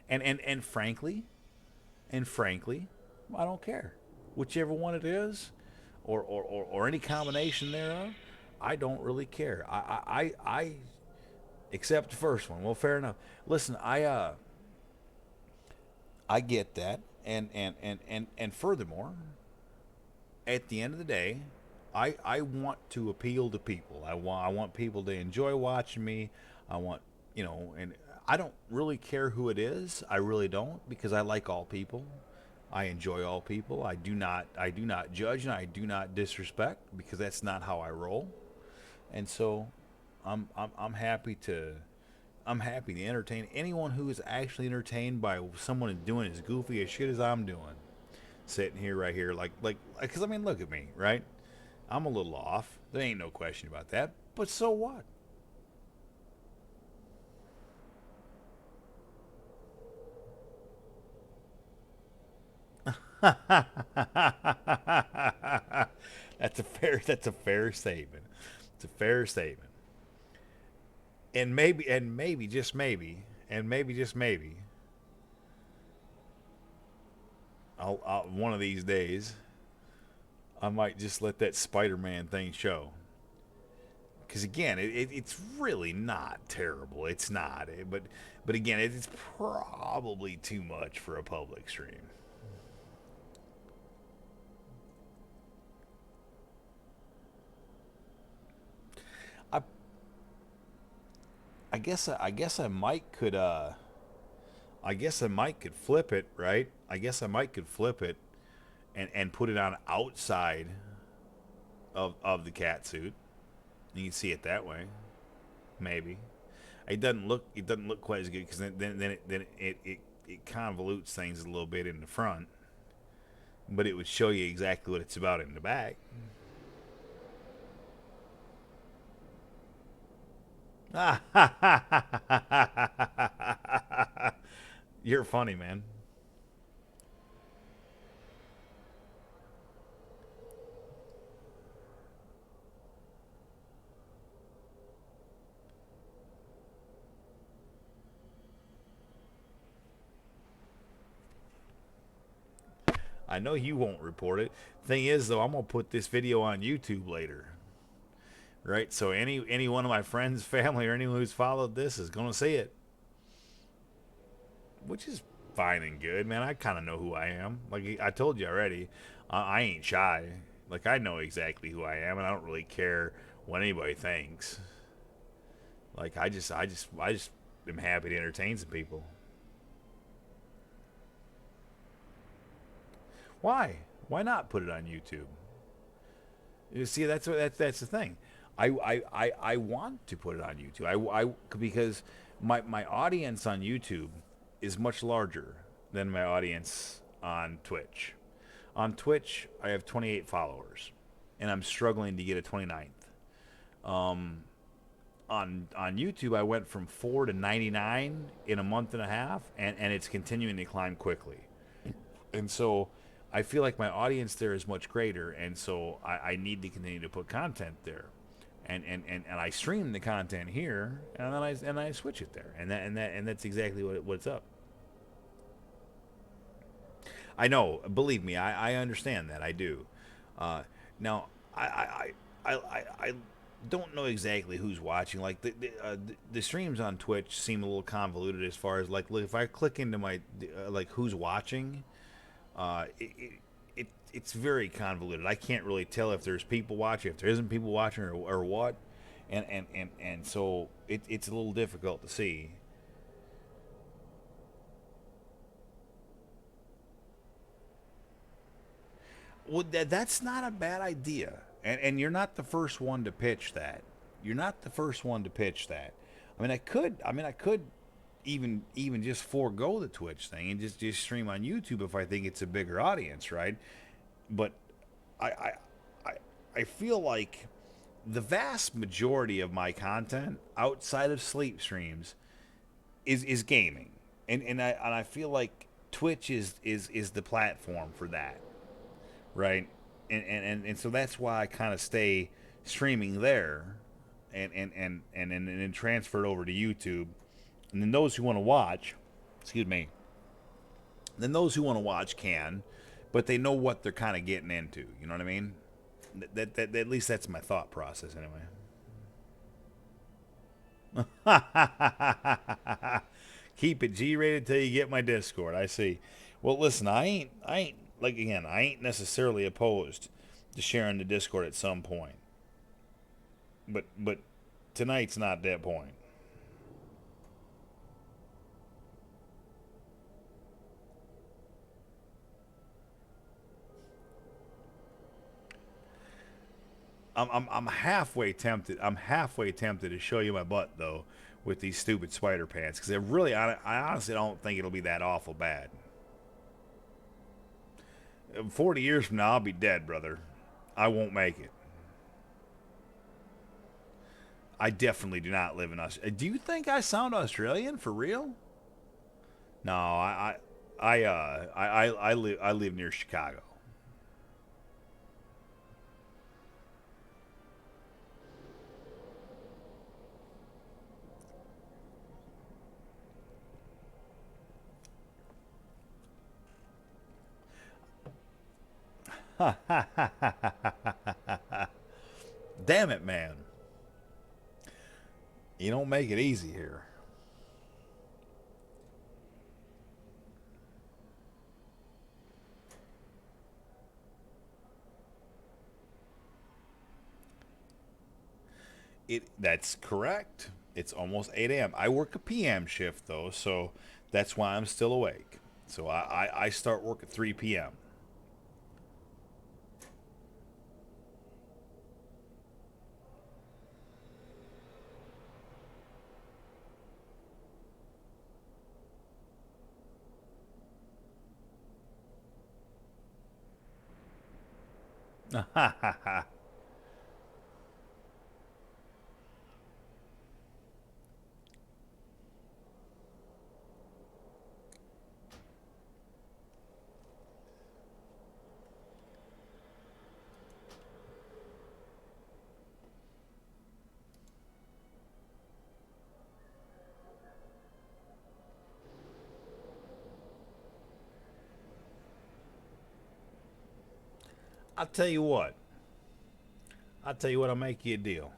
And frankly, I don't care. Whichever one it is, or any combination thereof, I don't really care. I except the first one. Well, fair enough. Listen, I get that, and furthermore, at the end of the day, I want to appeal to people. I want people to enjoy watching me. I want, and I don't really care who it is. I really don't, because I like all people. I enjoy all people. I do not judge, and I do not disrespect, because that's not how I roll. And so I'm happy to entertain anyone who is actually entertained by someone doing as goofy as shit as I'm doing. Sitting here, right here, because I mean, look at me, right? I'm a little off. There ain't no question about that. But so what? That's a fair statement. It's a fair statement. And maybe just maybe, I'll one of these days I might just let that Spider-Man thing show. Because again, it's really not terrible. It's not. But again, it's probably too much for a public stream. I I guess I might could I guess I might could flip it, right? I guess I might could flip it and put it on outside of the cat suit. You can see it that way, maybe. It doesn't look quite as good, because then it convolutes things a little bit in the front, but it would show you exactly what it's about in the back. You're funny, man. I know you won't report it. Thing is, though, I'm gonna put this video on YouTube later, right? So any one of my friends, family, or anyone who's followed this is gonna see it, which is fine and good, man. I kind of know who I am. Like I told you already, I ain't shy. Like I know exactly who I am, and I don't really care what anybody thinks. Like I just am happy to entertain some people. Why? Why not put it on YouTube? You see, that's the thing. I want to put it on YouTube. Because my audience on YouTube is much larger than my audience on Twitch. On Twitch, I have 28 followers, and I'm struggling to get a 29th. Um, on YouTube, I went from 4 to 99 in a month and a half, and it's continuing to climb quickly. And so I feel like my audience there is much greater, and so I need to continue to put content there, and I stream the content here, and then I switch it there, and that's exactly what's up. I know, believe me, I understand that. I do. Now I don't know exactly who's watching. Like the streams on Twitch seem a little convoluted as far as, like, look, if I click into my like who's watching, it's very convoluted. I can't really tell if there's people watching, if there isn't people watching, or what, and so it's a little difficult to see. Well, that's not a bad idea, and you're not the first one to pitch that. You're not the first one to pitch that. I mean, I could even just forego the Twitch thing and just stream on YouTube if I think it's a bigger audience, right? But I I I, I feel like the vast majority of my content outside of sleep streams is gaming, and I feel like Twitch is the platform for that, right? And so that's why I kind of stay streaming there, and then transfer it over to YouTube, and then those who want to watch, excuse me, then those who want to watch can, but they know what they're kind of getting into. You know what I mean? That at least that's my thought process anyway. Keep it G-rated till you get my Discord. I see. Well, listen, I ain't like again. I ain't necessarily opposed to sharing the Discord at some point, but tonight's not that point. I'm halfway tempted. I'm halfway tempted to show you my butt though with these stupid spider pants because I honestly don't think it'll be that awful bad. 40 years from now, I'll be dead, brother. I won't make it. I definitely do not live in Australia. Do you think I sound Australian for real? No, I live near Chicago. Damn it, man. You don't make it easy here. That's correct. It's almost 8 a.m. I work a PM shift though, so that's why I'm still awake. So I start work at 3 p.m. I'll tell you what. I'll tell you what. I'll make you a deal.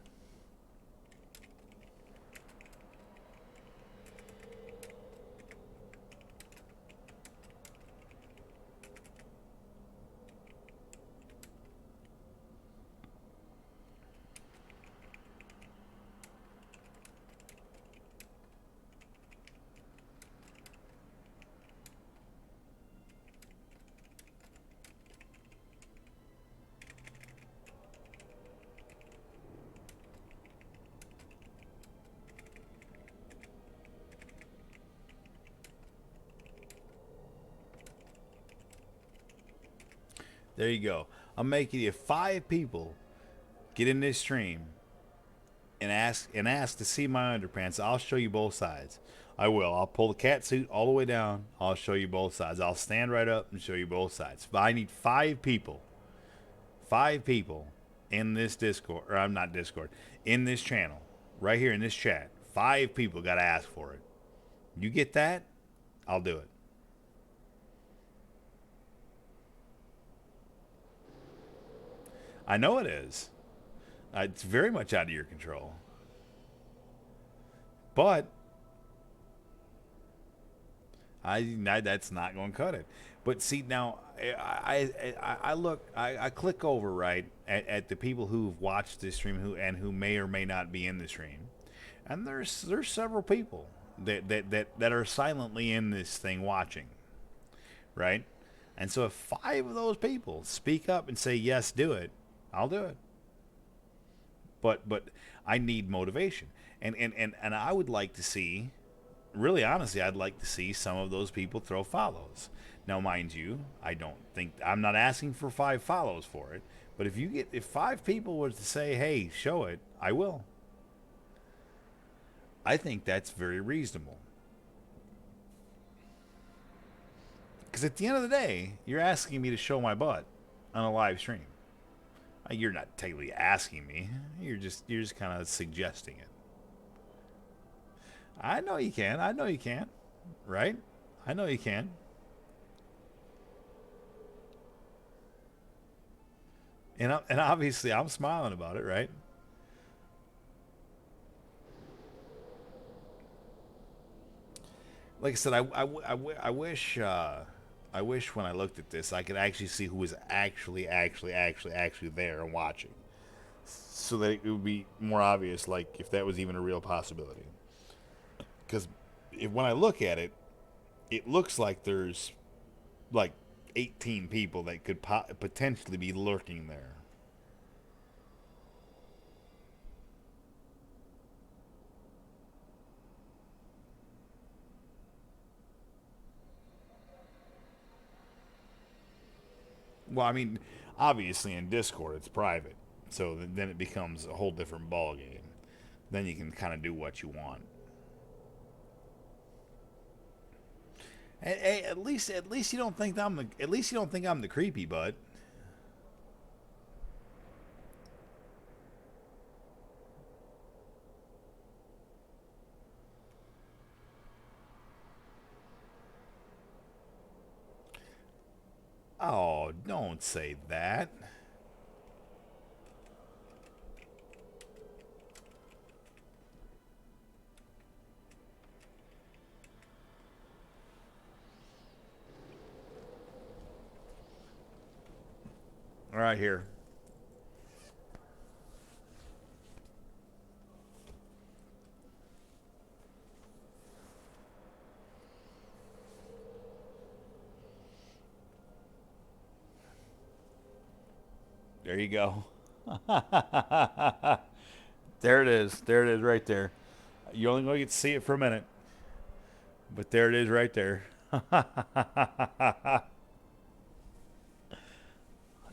There you go. I'm making you 5 people get in this stream and ask to see my underpants. I'll show you both sides. I will. I'll pull the cat suit all the way down. I'll show you both sides. I'll stand right up and show you both sides. But I need 5 people. 5 people in this Discord, or I'm not Discord, in this channel, right here in this chat. 5 people got to ask for it. You get that? I'll do it. I know it is. It's very much out of your control. But that's not going to cut it. But see now, I look, I click over right at the people who've watched this stream who may or may not be in the stream, and there's several people that are silently in this thing watching, right? And so if 5 of those people speak up and say yes, do it, I'll do it. But I need motivation, and I would like to see really honestly, I'd like to see some of those people throw follows. Now, mind you, I don't think I'm not asking for 5 follows for it, but if 5 people was to say, "Hey, show it," I will. I think that's very reasonable. Because at the end of the day, you're asking me to show my butt on a live stream. You're not technically asking me. You're just kind of suggesting it. I know you can. I know you can. Right? I know you can. And obviously I'm smiling about it, right? Like I said, I wish when I looked at this, I could actually see who was actually there and watching, so that it would be more obvious, like if that was even a real possibility. Because when I look at it, it looks like there's like 18 people that could potentially be lurking there. Well, I mean, obviously in Discord it's private, so then it becomes a whole different ball game. Then you can kind of do what you want. Hey, at least you don't think I'm the creepy bud. Oh, don't say that. All right, here. There you go. There it is. There it is right there. You only gonna get to see it for a minute, but there it is right there.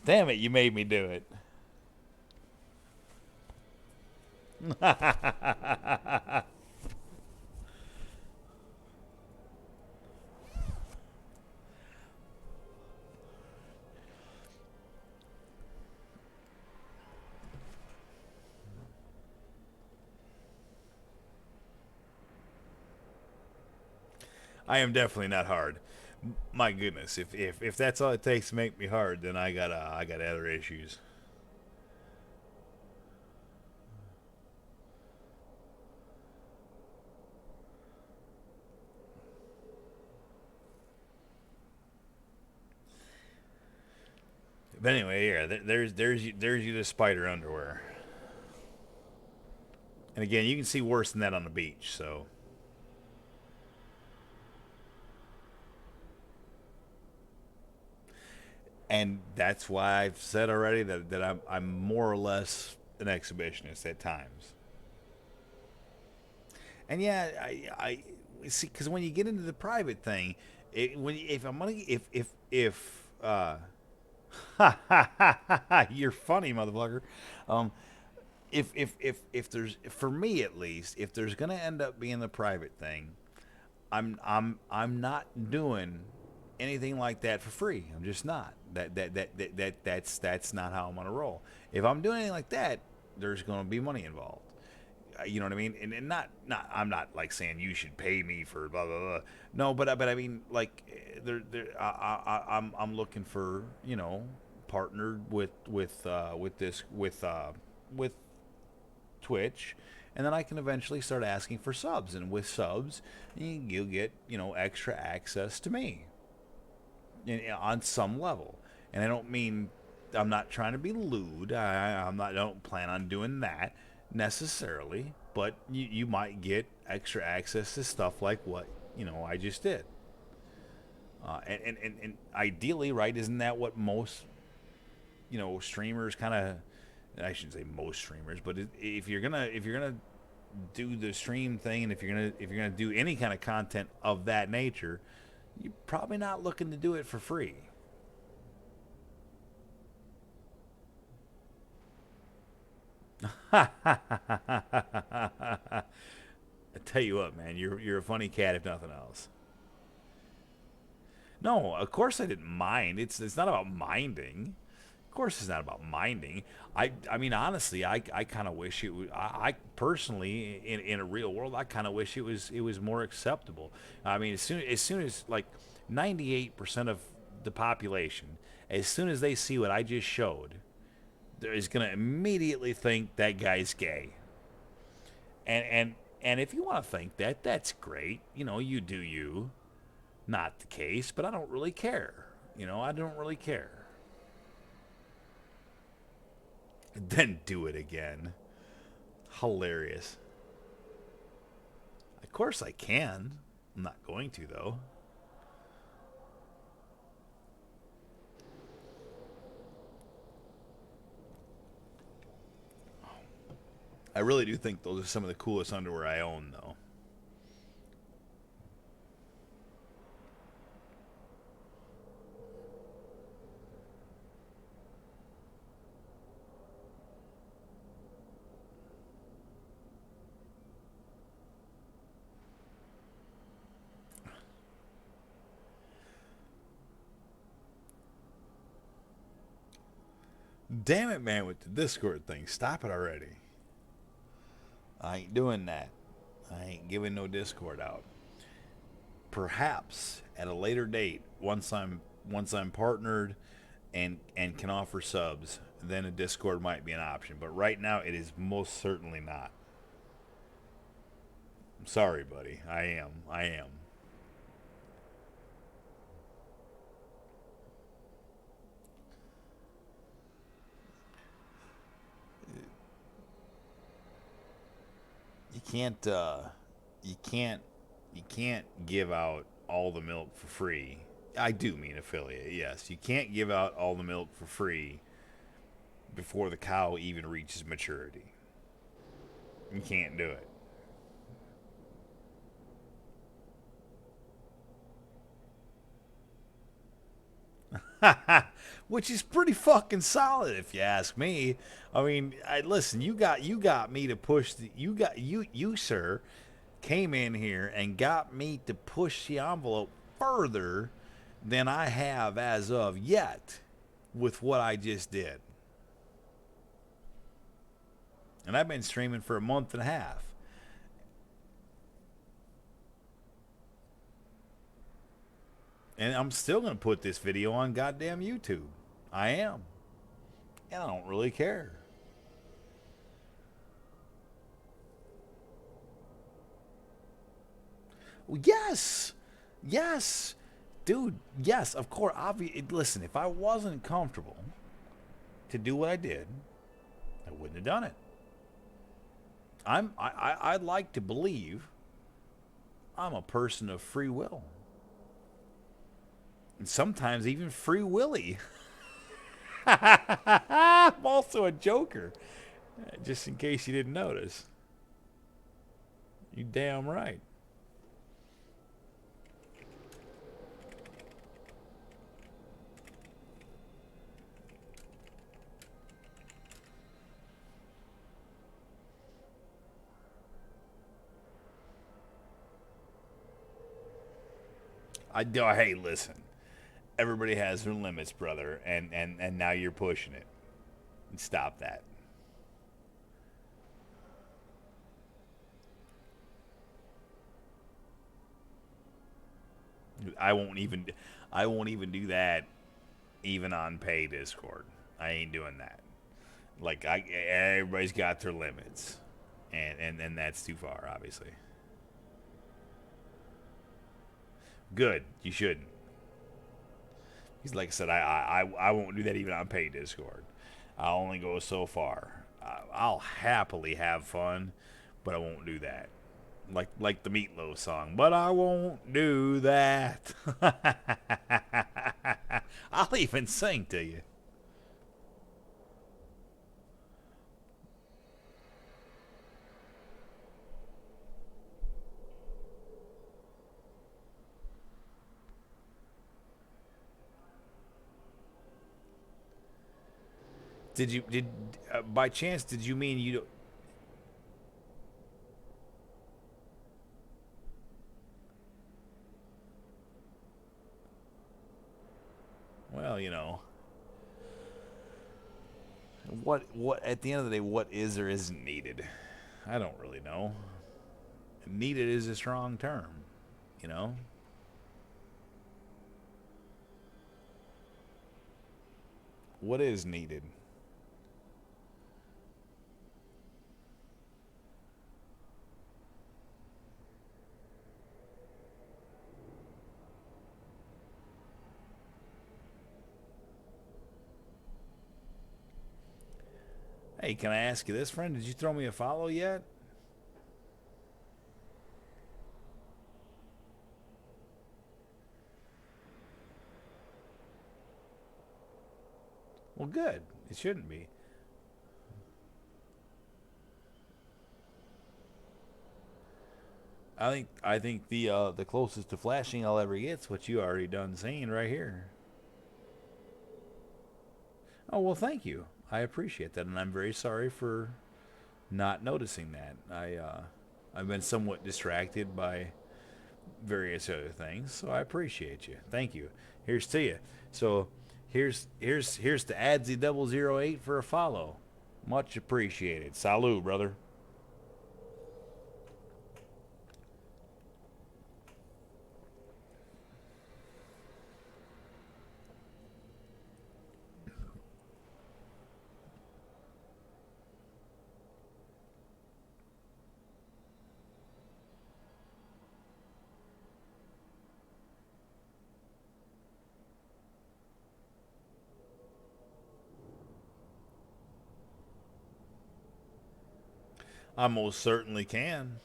Damn it, you made me do it. I am definitely not hard. My goodness, if that's all it takes to make me hard, then I got other issues. But anyway, yeah, there's you the spider underwear. And again, you can see worse than that on the beach. So, and that's why I've said already that I'm more or less an exhibitionist at times. And yeah, I see because when you get into the private thing, if I'm gonna if you're funny, motherfucker. Um, if there's for me at least, if there's gonna end up being the private thing, I'm not doing anything like that for free. I'm just not. That's not how I'm gonna roll. If I'm doing anything like that, there's gonna be money involved. You know what I mean? And not I'm not like saying you should pay me for blah blah blah. No, but I mean like I'm looking for partnered with Twitch, and then I can eventually start asking for subs, and with subs, you'll get extra access to me on some level. And I don't mean I'm not trying to be lewd. I don't plan on doing that necessarily, but you might get extra access to stuff like what I just did. And ideally, right? Isn't that what most streamers kind of? I shouldn't say most streamers, but if you're gonna do the stream thing, and if you're gonna do any kind of content of that nature, you're probably not looking to do it for free. I tell you what, man, you're a funny cat if nothing else. No, of course I didn't mind. It's not about minding. Of course, it's not about minding. I mean, honestly, I kind of wish it was. I personally, in a real world, I kind of wish it was more acceptable. I mean, as soon as like 98% of the population, as soon as they see what I just showed, is gonna immediately think that guy's gay. And if you want to think that, that's great. You do you. Not the case, but I don't really care. I don't really care. Then do it again. Hilarious. Of course I can. I'm not going to, though. I really do think those are some of the coolest underwear I own, though. Damn it, man, with the Discord thing. Stop it already. I ain't doing that. I ain't giving no Discord out. Perhaps at a later date, once I'm partnered and can offer subs, then a Discord might be an option. But right now, it is most certainly not. I'm sorry, buddy. I am. I am. You can't. You can't. You can't give out all the milk for free. I do mean affiliate. Yes, you can't give out all the milk for free before the cow even reaches maturity. You can't do it. Which is pretty fucking solid if you ask me. I mean, listen, you got me to push you sir came in here and got me to push the envelope further than I have as of yet with what I just did. And I've been streaming for a month and a half. And I'm still going to put this video on goddamn YouTube. I am. And I don't really care. Well, yes. Yes. Dude, yes, of course. Listen, if I wasn't comfortable to do what I did, I wouldn't have done it. I'd like to believe I'm a person of free will. And sometimes even free willy. I'm also a joker. Just in case you didn't notice. You damn right. Hey, listen. Everybody has their limits, brother, and now you're pushing it. Stop that. I won't even do that even on pay Discord. I ain't doing that. Like everybody's got their limits. And that's too far, obviously. Good. You shouldn't. He's like I said, I won't do that even on paid Discord. I'll only go so far. I'll happily have fun, but I won't do that. Like the Meatloaf song, but I won't do that. I'll even sing to you. did by chance did you mean you? Well, what at the end of the day, what is or isn't needed? I don't really know. Needed is a strong term, you know. What is needed? Hey, can I ask you this, friend? Did you throw me a follow yet? Well, good. It shouldn't be. I think the closest to flashing I'll ever get's what you already done saying right here. Oh well, thank you. I appreciate that, and I'm very sorry for not noticing that. I've been somewhat distracted by various other things, so I appreciate you. Thank you. Here's to you. So here's to Adsy 008 for a follow. Much appreciated. Salud, brother. I most certainly can,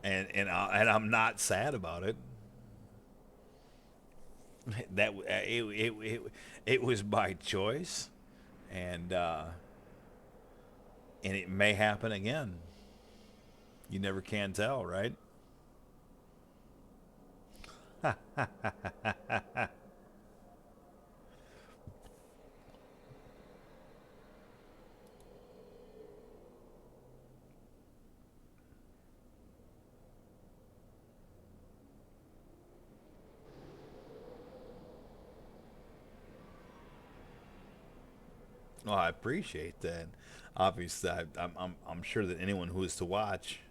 and I'm not sad about it. It was by choice, and and it may happen again. You never can tell, right? Well, I appreciate that. Obviously, I'm sure that anyone who is to watch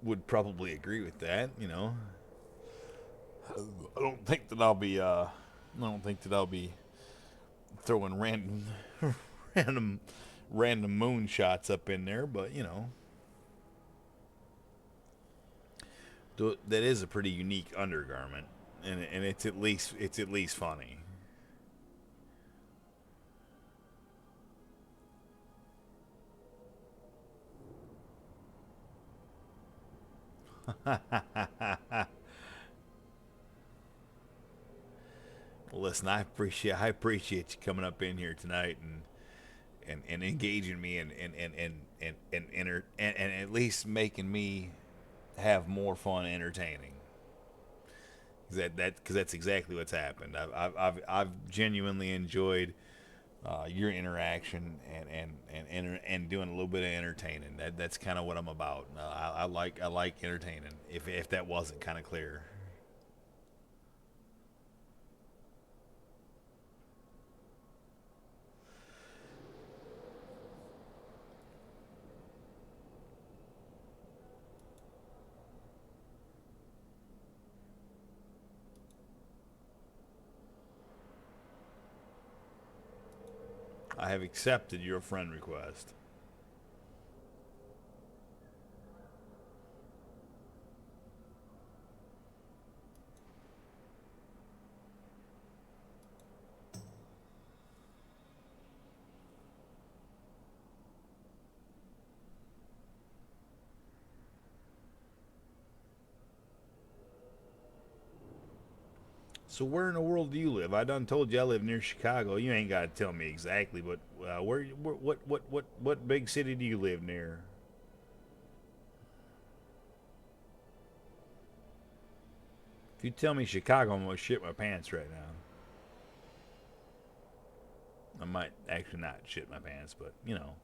would probably agree with that. I don't think that I'll be throwing random random moon shots up in there, but that is a pretty unique undergarment, and it's at least funny. Well, listen, I appreciate you coming up in here tonight and engaging me and at least making me have more fun entertaining. Because that's exactly what's happened. I've genuinely enjoyed your interaction and doing a little bit of entertaining. That's kind of what I'm about. I like entertaining. If that wasn't kind of clear. I have accepted your friend request. So where in the world do you live? I done told you I live near Chicago. You ain't got to tell me exactly, but what big city do you live near? If you tell me Chicago, I'm gonna shit my pants right now. I might actually not shit my pants, but you know.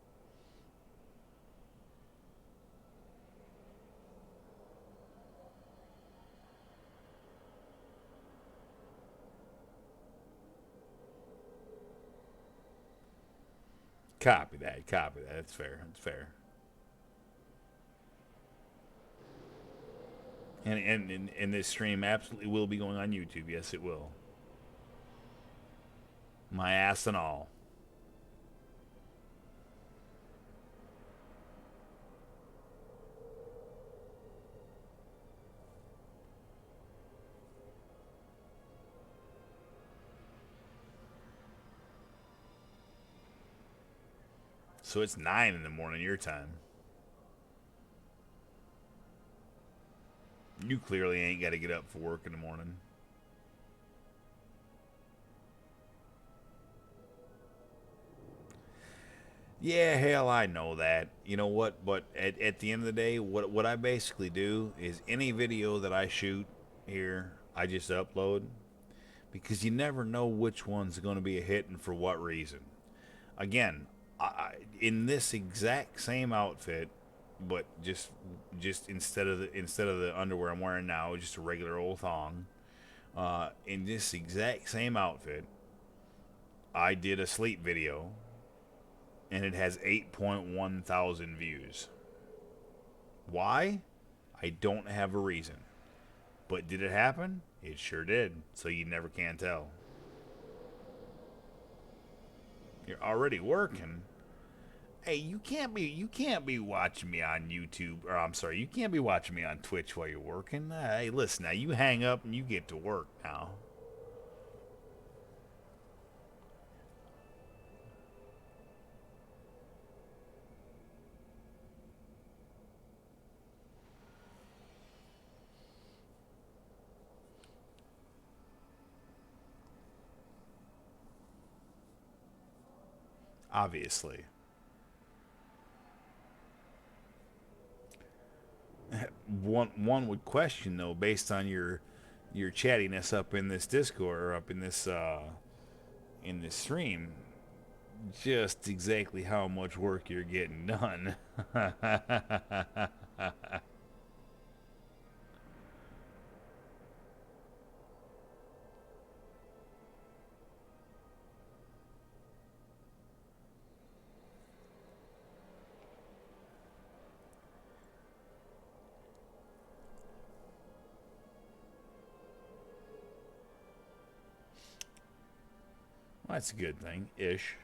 Copy that. Copy that. That's fair. That's fair. And this stream absolutely will be going on YouTube. Yes, it will. My ass and all. So it's 9 in the morning your time. You clearly ain't got to get up for work in the morning. Yeah, hell, I know that. You know what? But at the end of the day, what I basically do is any video that I shoot here, I just upload because you never know which one's going to be a hit and for what reason. Again, in this exact same outfit, but just instead of the underwear I'm wearing now, just a regular old thong. In this exact same outfit, I did a sleep video and it has 8.1 thousand views. Why? I don't have a reason. But did it happen? It sure did. So you never can tell. You're already working. Hey, you can't be watching me on YouTube, or I'm sorry, you can't be watching me on Twitch while you're working. Hey, listen, now you hang up and you get to work now. Obviously. One would question though, based on your chattiness up in this Discord or up in this stream, just exactly how much work you're getting done. Well, that's a good thing, ish.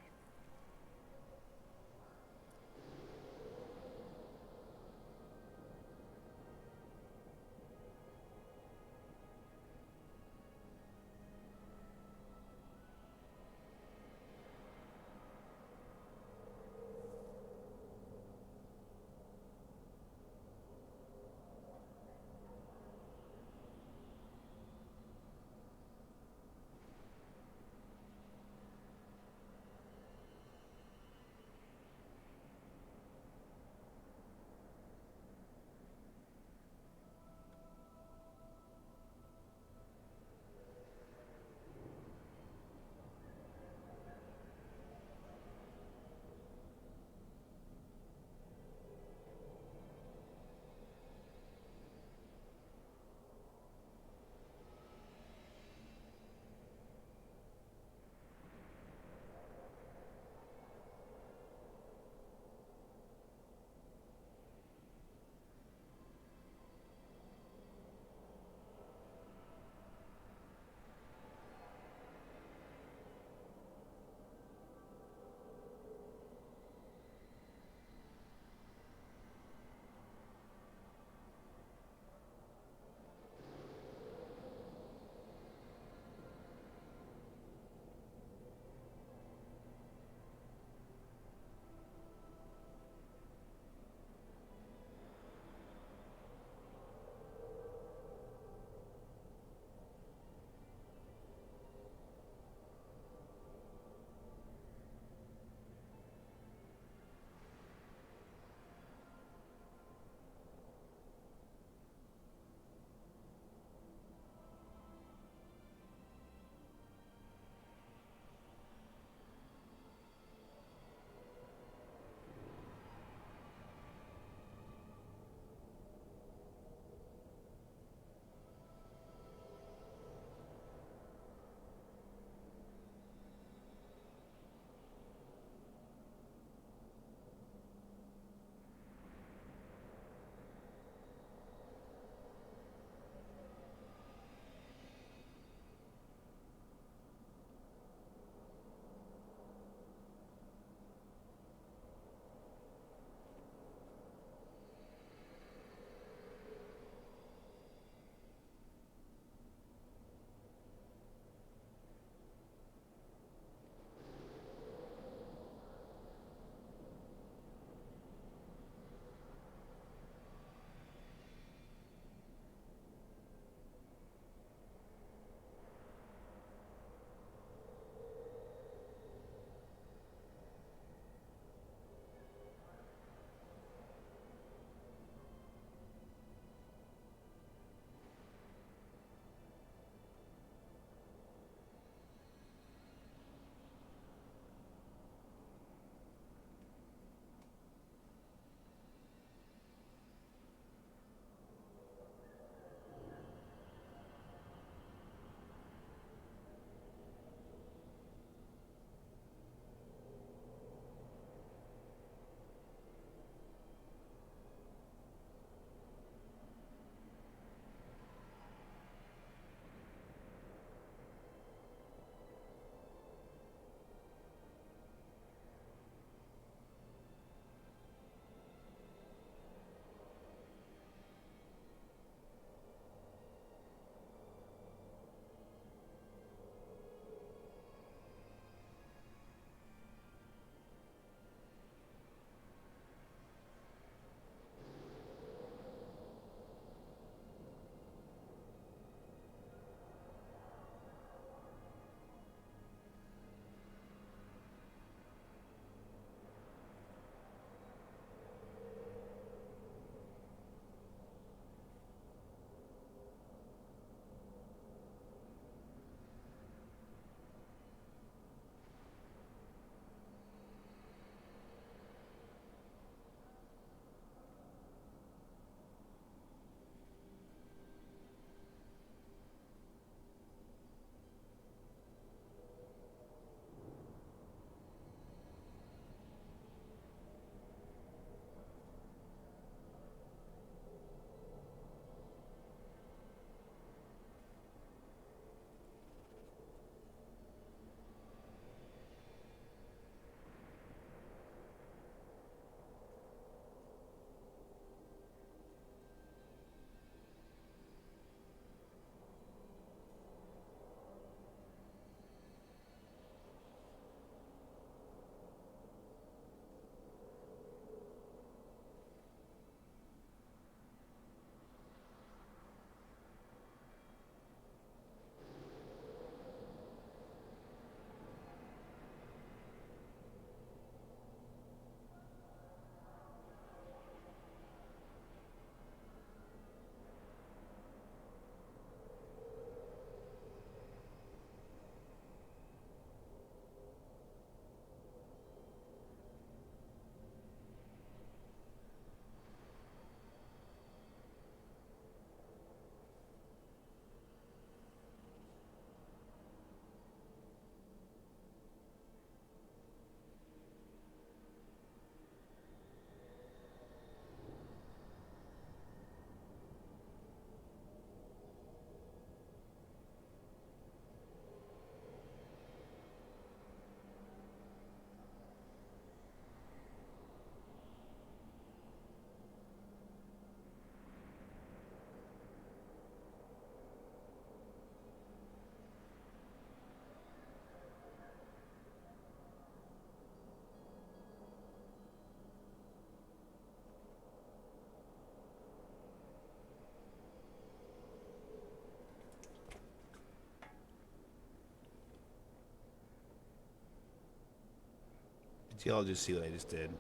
Y'all just see what I just did.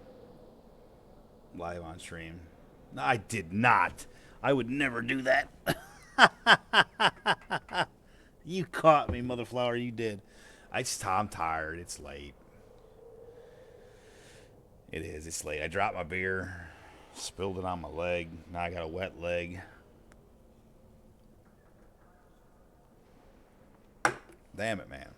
Live on stream. No, I did not. I would never do that. You caught me, motherflower. You did. I'm tired. It's late. It is. It's late. I dropped my beer, spilled it on my leg. Now I got a wet leg. Damn it, man.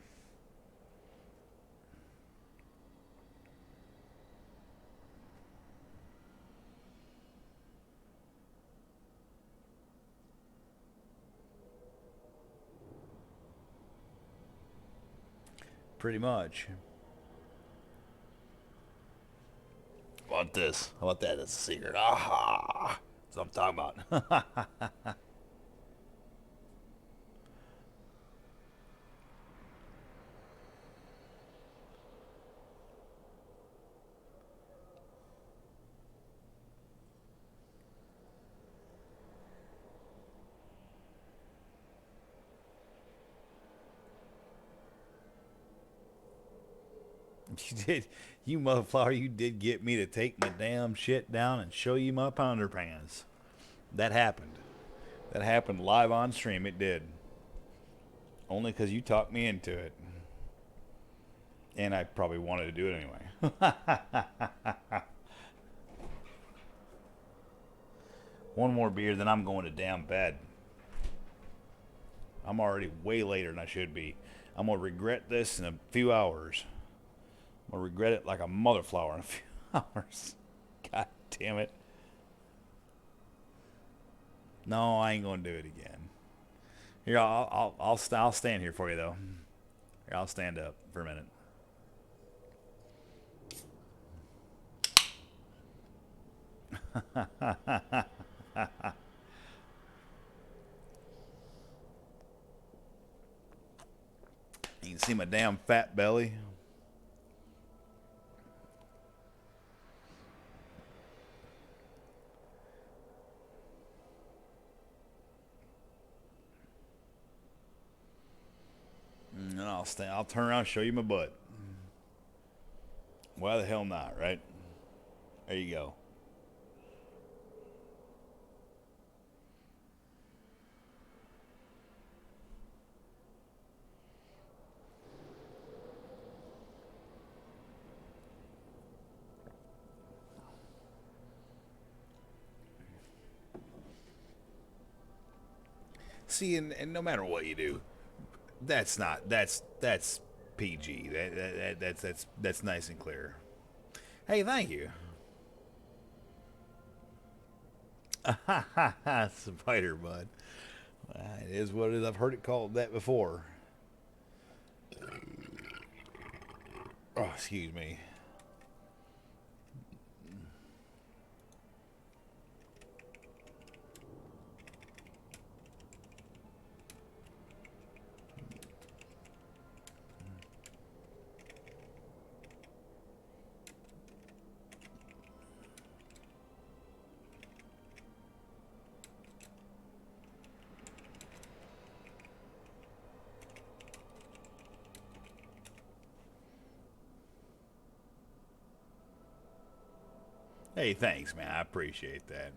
Pretty much. How about this? How about that? That's a secret. Aha! That's what I'm talking about. You did, you motherflower, you did get me to take my damn shit down and show you my underpants. That happened. That happened live on stream. It did. Only because you talked me into it. And I probably wanted to do it anyway. One more beer, then I'm going to damn bed. I'm already way later than I should be. I'm going to regret this in a few hours. I'm going to regret it like a motherflower in a few hours. God damn it. No, I ain't going to do it again. Here, I'll stand here for you, though. Here, I'll stand up for a minute. You can see my damn fat belly. And I'll turn around and show you my butt. Why the hell not, right? There you go. See, and no matter what you do, that's PG. That's nice and clear. Hey, thank you. Spider bud. It is what it is. I've heard it called that before. Oh, excuse me. Hey, thanks, man. I appreciate that.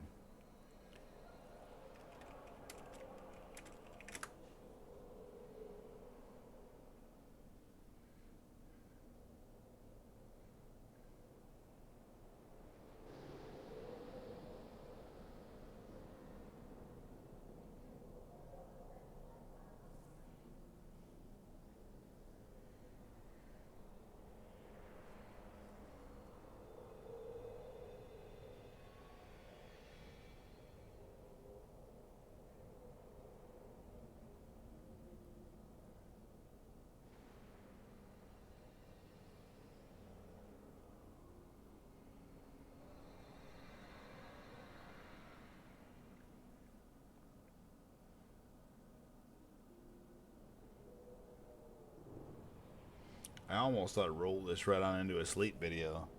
I almost thought I'd roll this right on into a sleep video.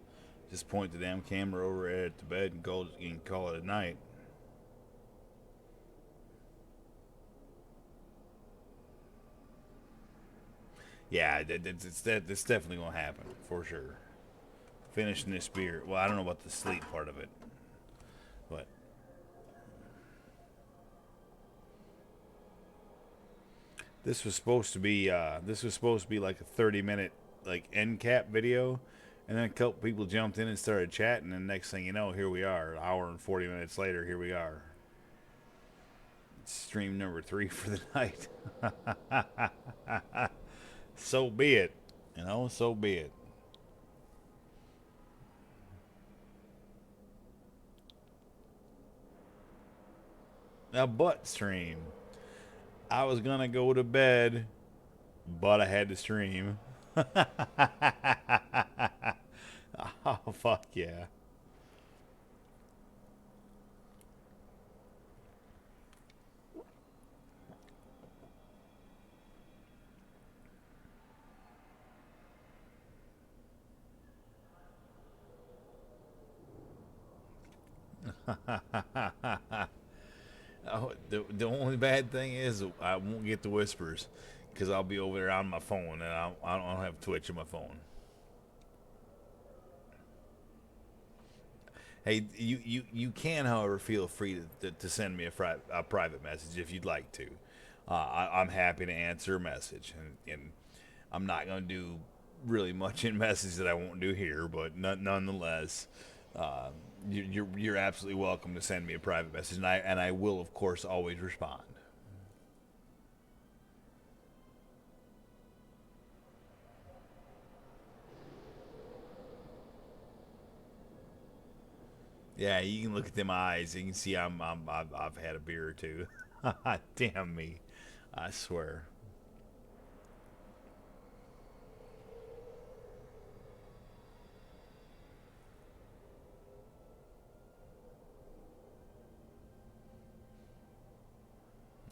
Just point the damn camera over at the bed and call it a night. Yeah, it's definitely gonna happen for sure. finishing this beer. Well, I don't know about the sleep part of it, but this was supposed to be like a 30-minute like end cap video, and then a couple people jumped in and started chatting, and next thing you know, here we are, an hour and 40 minutes later. Here we are, stream number 3 for the night. So be it, so be it. A butt stream. I was gonna go to bed, but I had to stream. Oh, fuck yeah. Oh, the only bad thing is I won't get the whispers because I'll be over there on my phone, and I don't have Twitch on my phone. Hey, you can, however, feel free to send me a private message if you'd like to. I'm happy to answer a message, and I'm not going to do really much in message that I won't do here, but nonetheless, you're absolutely welcome to send me a private message, and I will, of course, always respond. Yeah, you can look at them eyes. You can see I've had a beer or two. Damn me, I swear.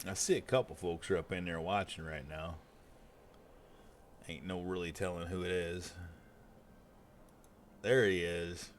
I see a couple folks are up in there watching right now. Ain't no really telling who it is. There he is.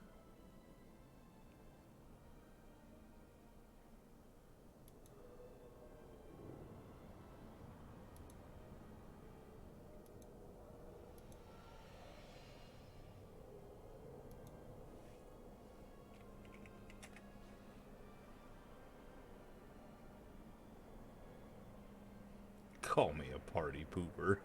Call me a party pooper.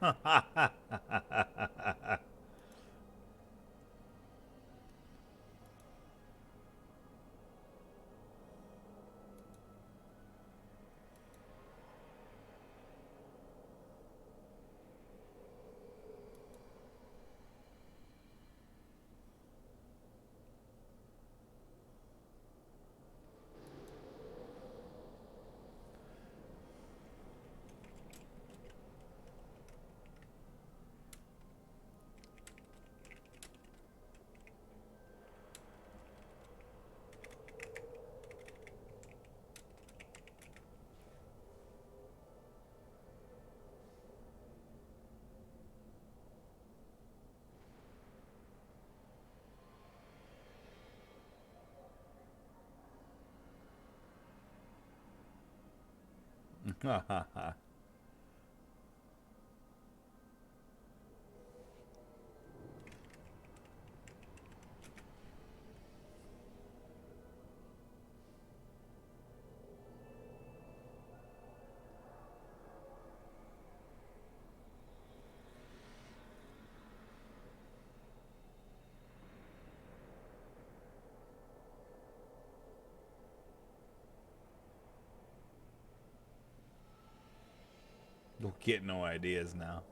Don't get no ideas now.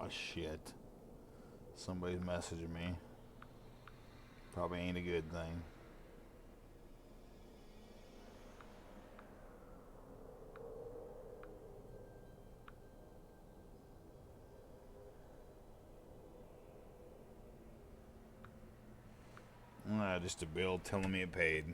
Aw, shit. Somebody's messaging me. Probably ain't a good thing. Just a bill telling me it paid.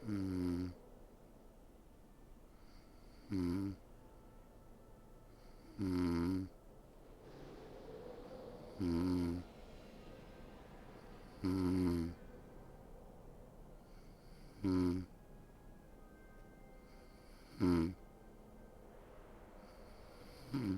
Hmm. Hmm. Hmm. Hmm. Hmm. Hmm. Hmm. Hmm.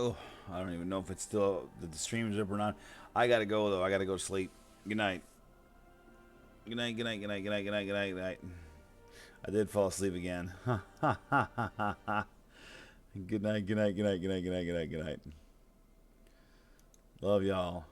Oh, I don't even know if it's still that the stream's up or not. I gotta go though. I gotta go to sleep. Good night. Good night. Good night. Good night. Good night. Good night. Good night. Good night. I did fall asleep again. Good night. Good night. Good night. Good night. Good night. Good night. Good night. Love y'all.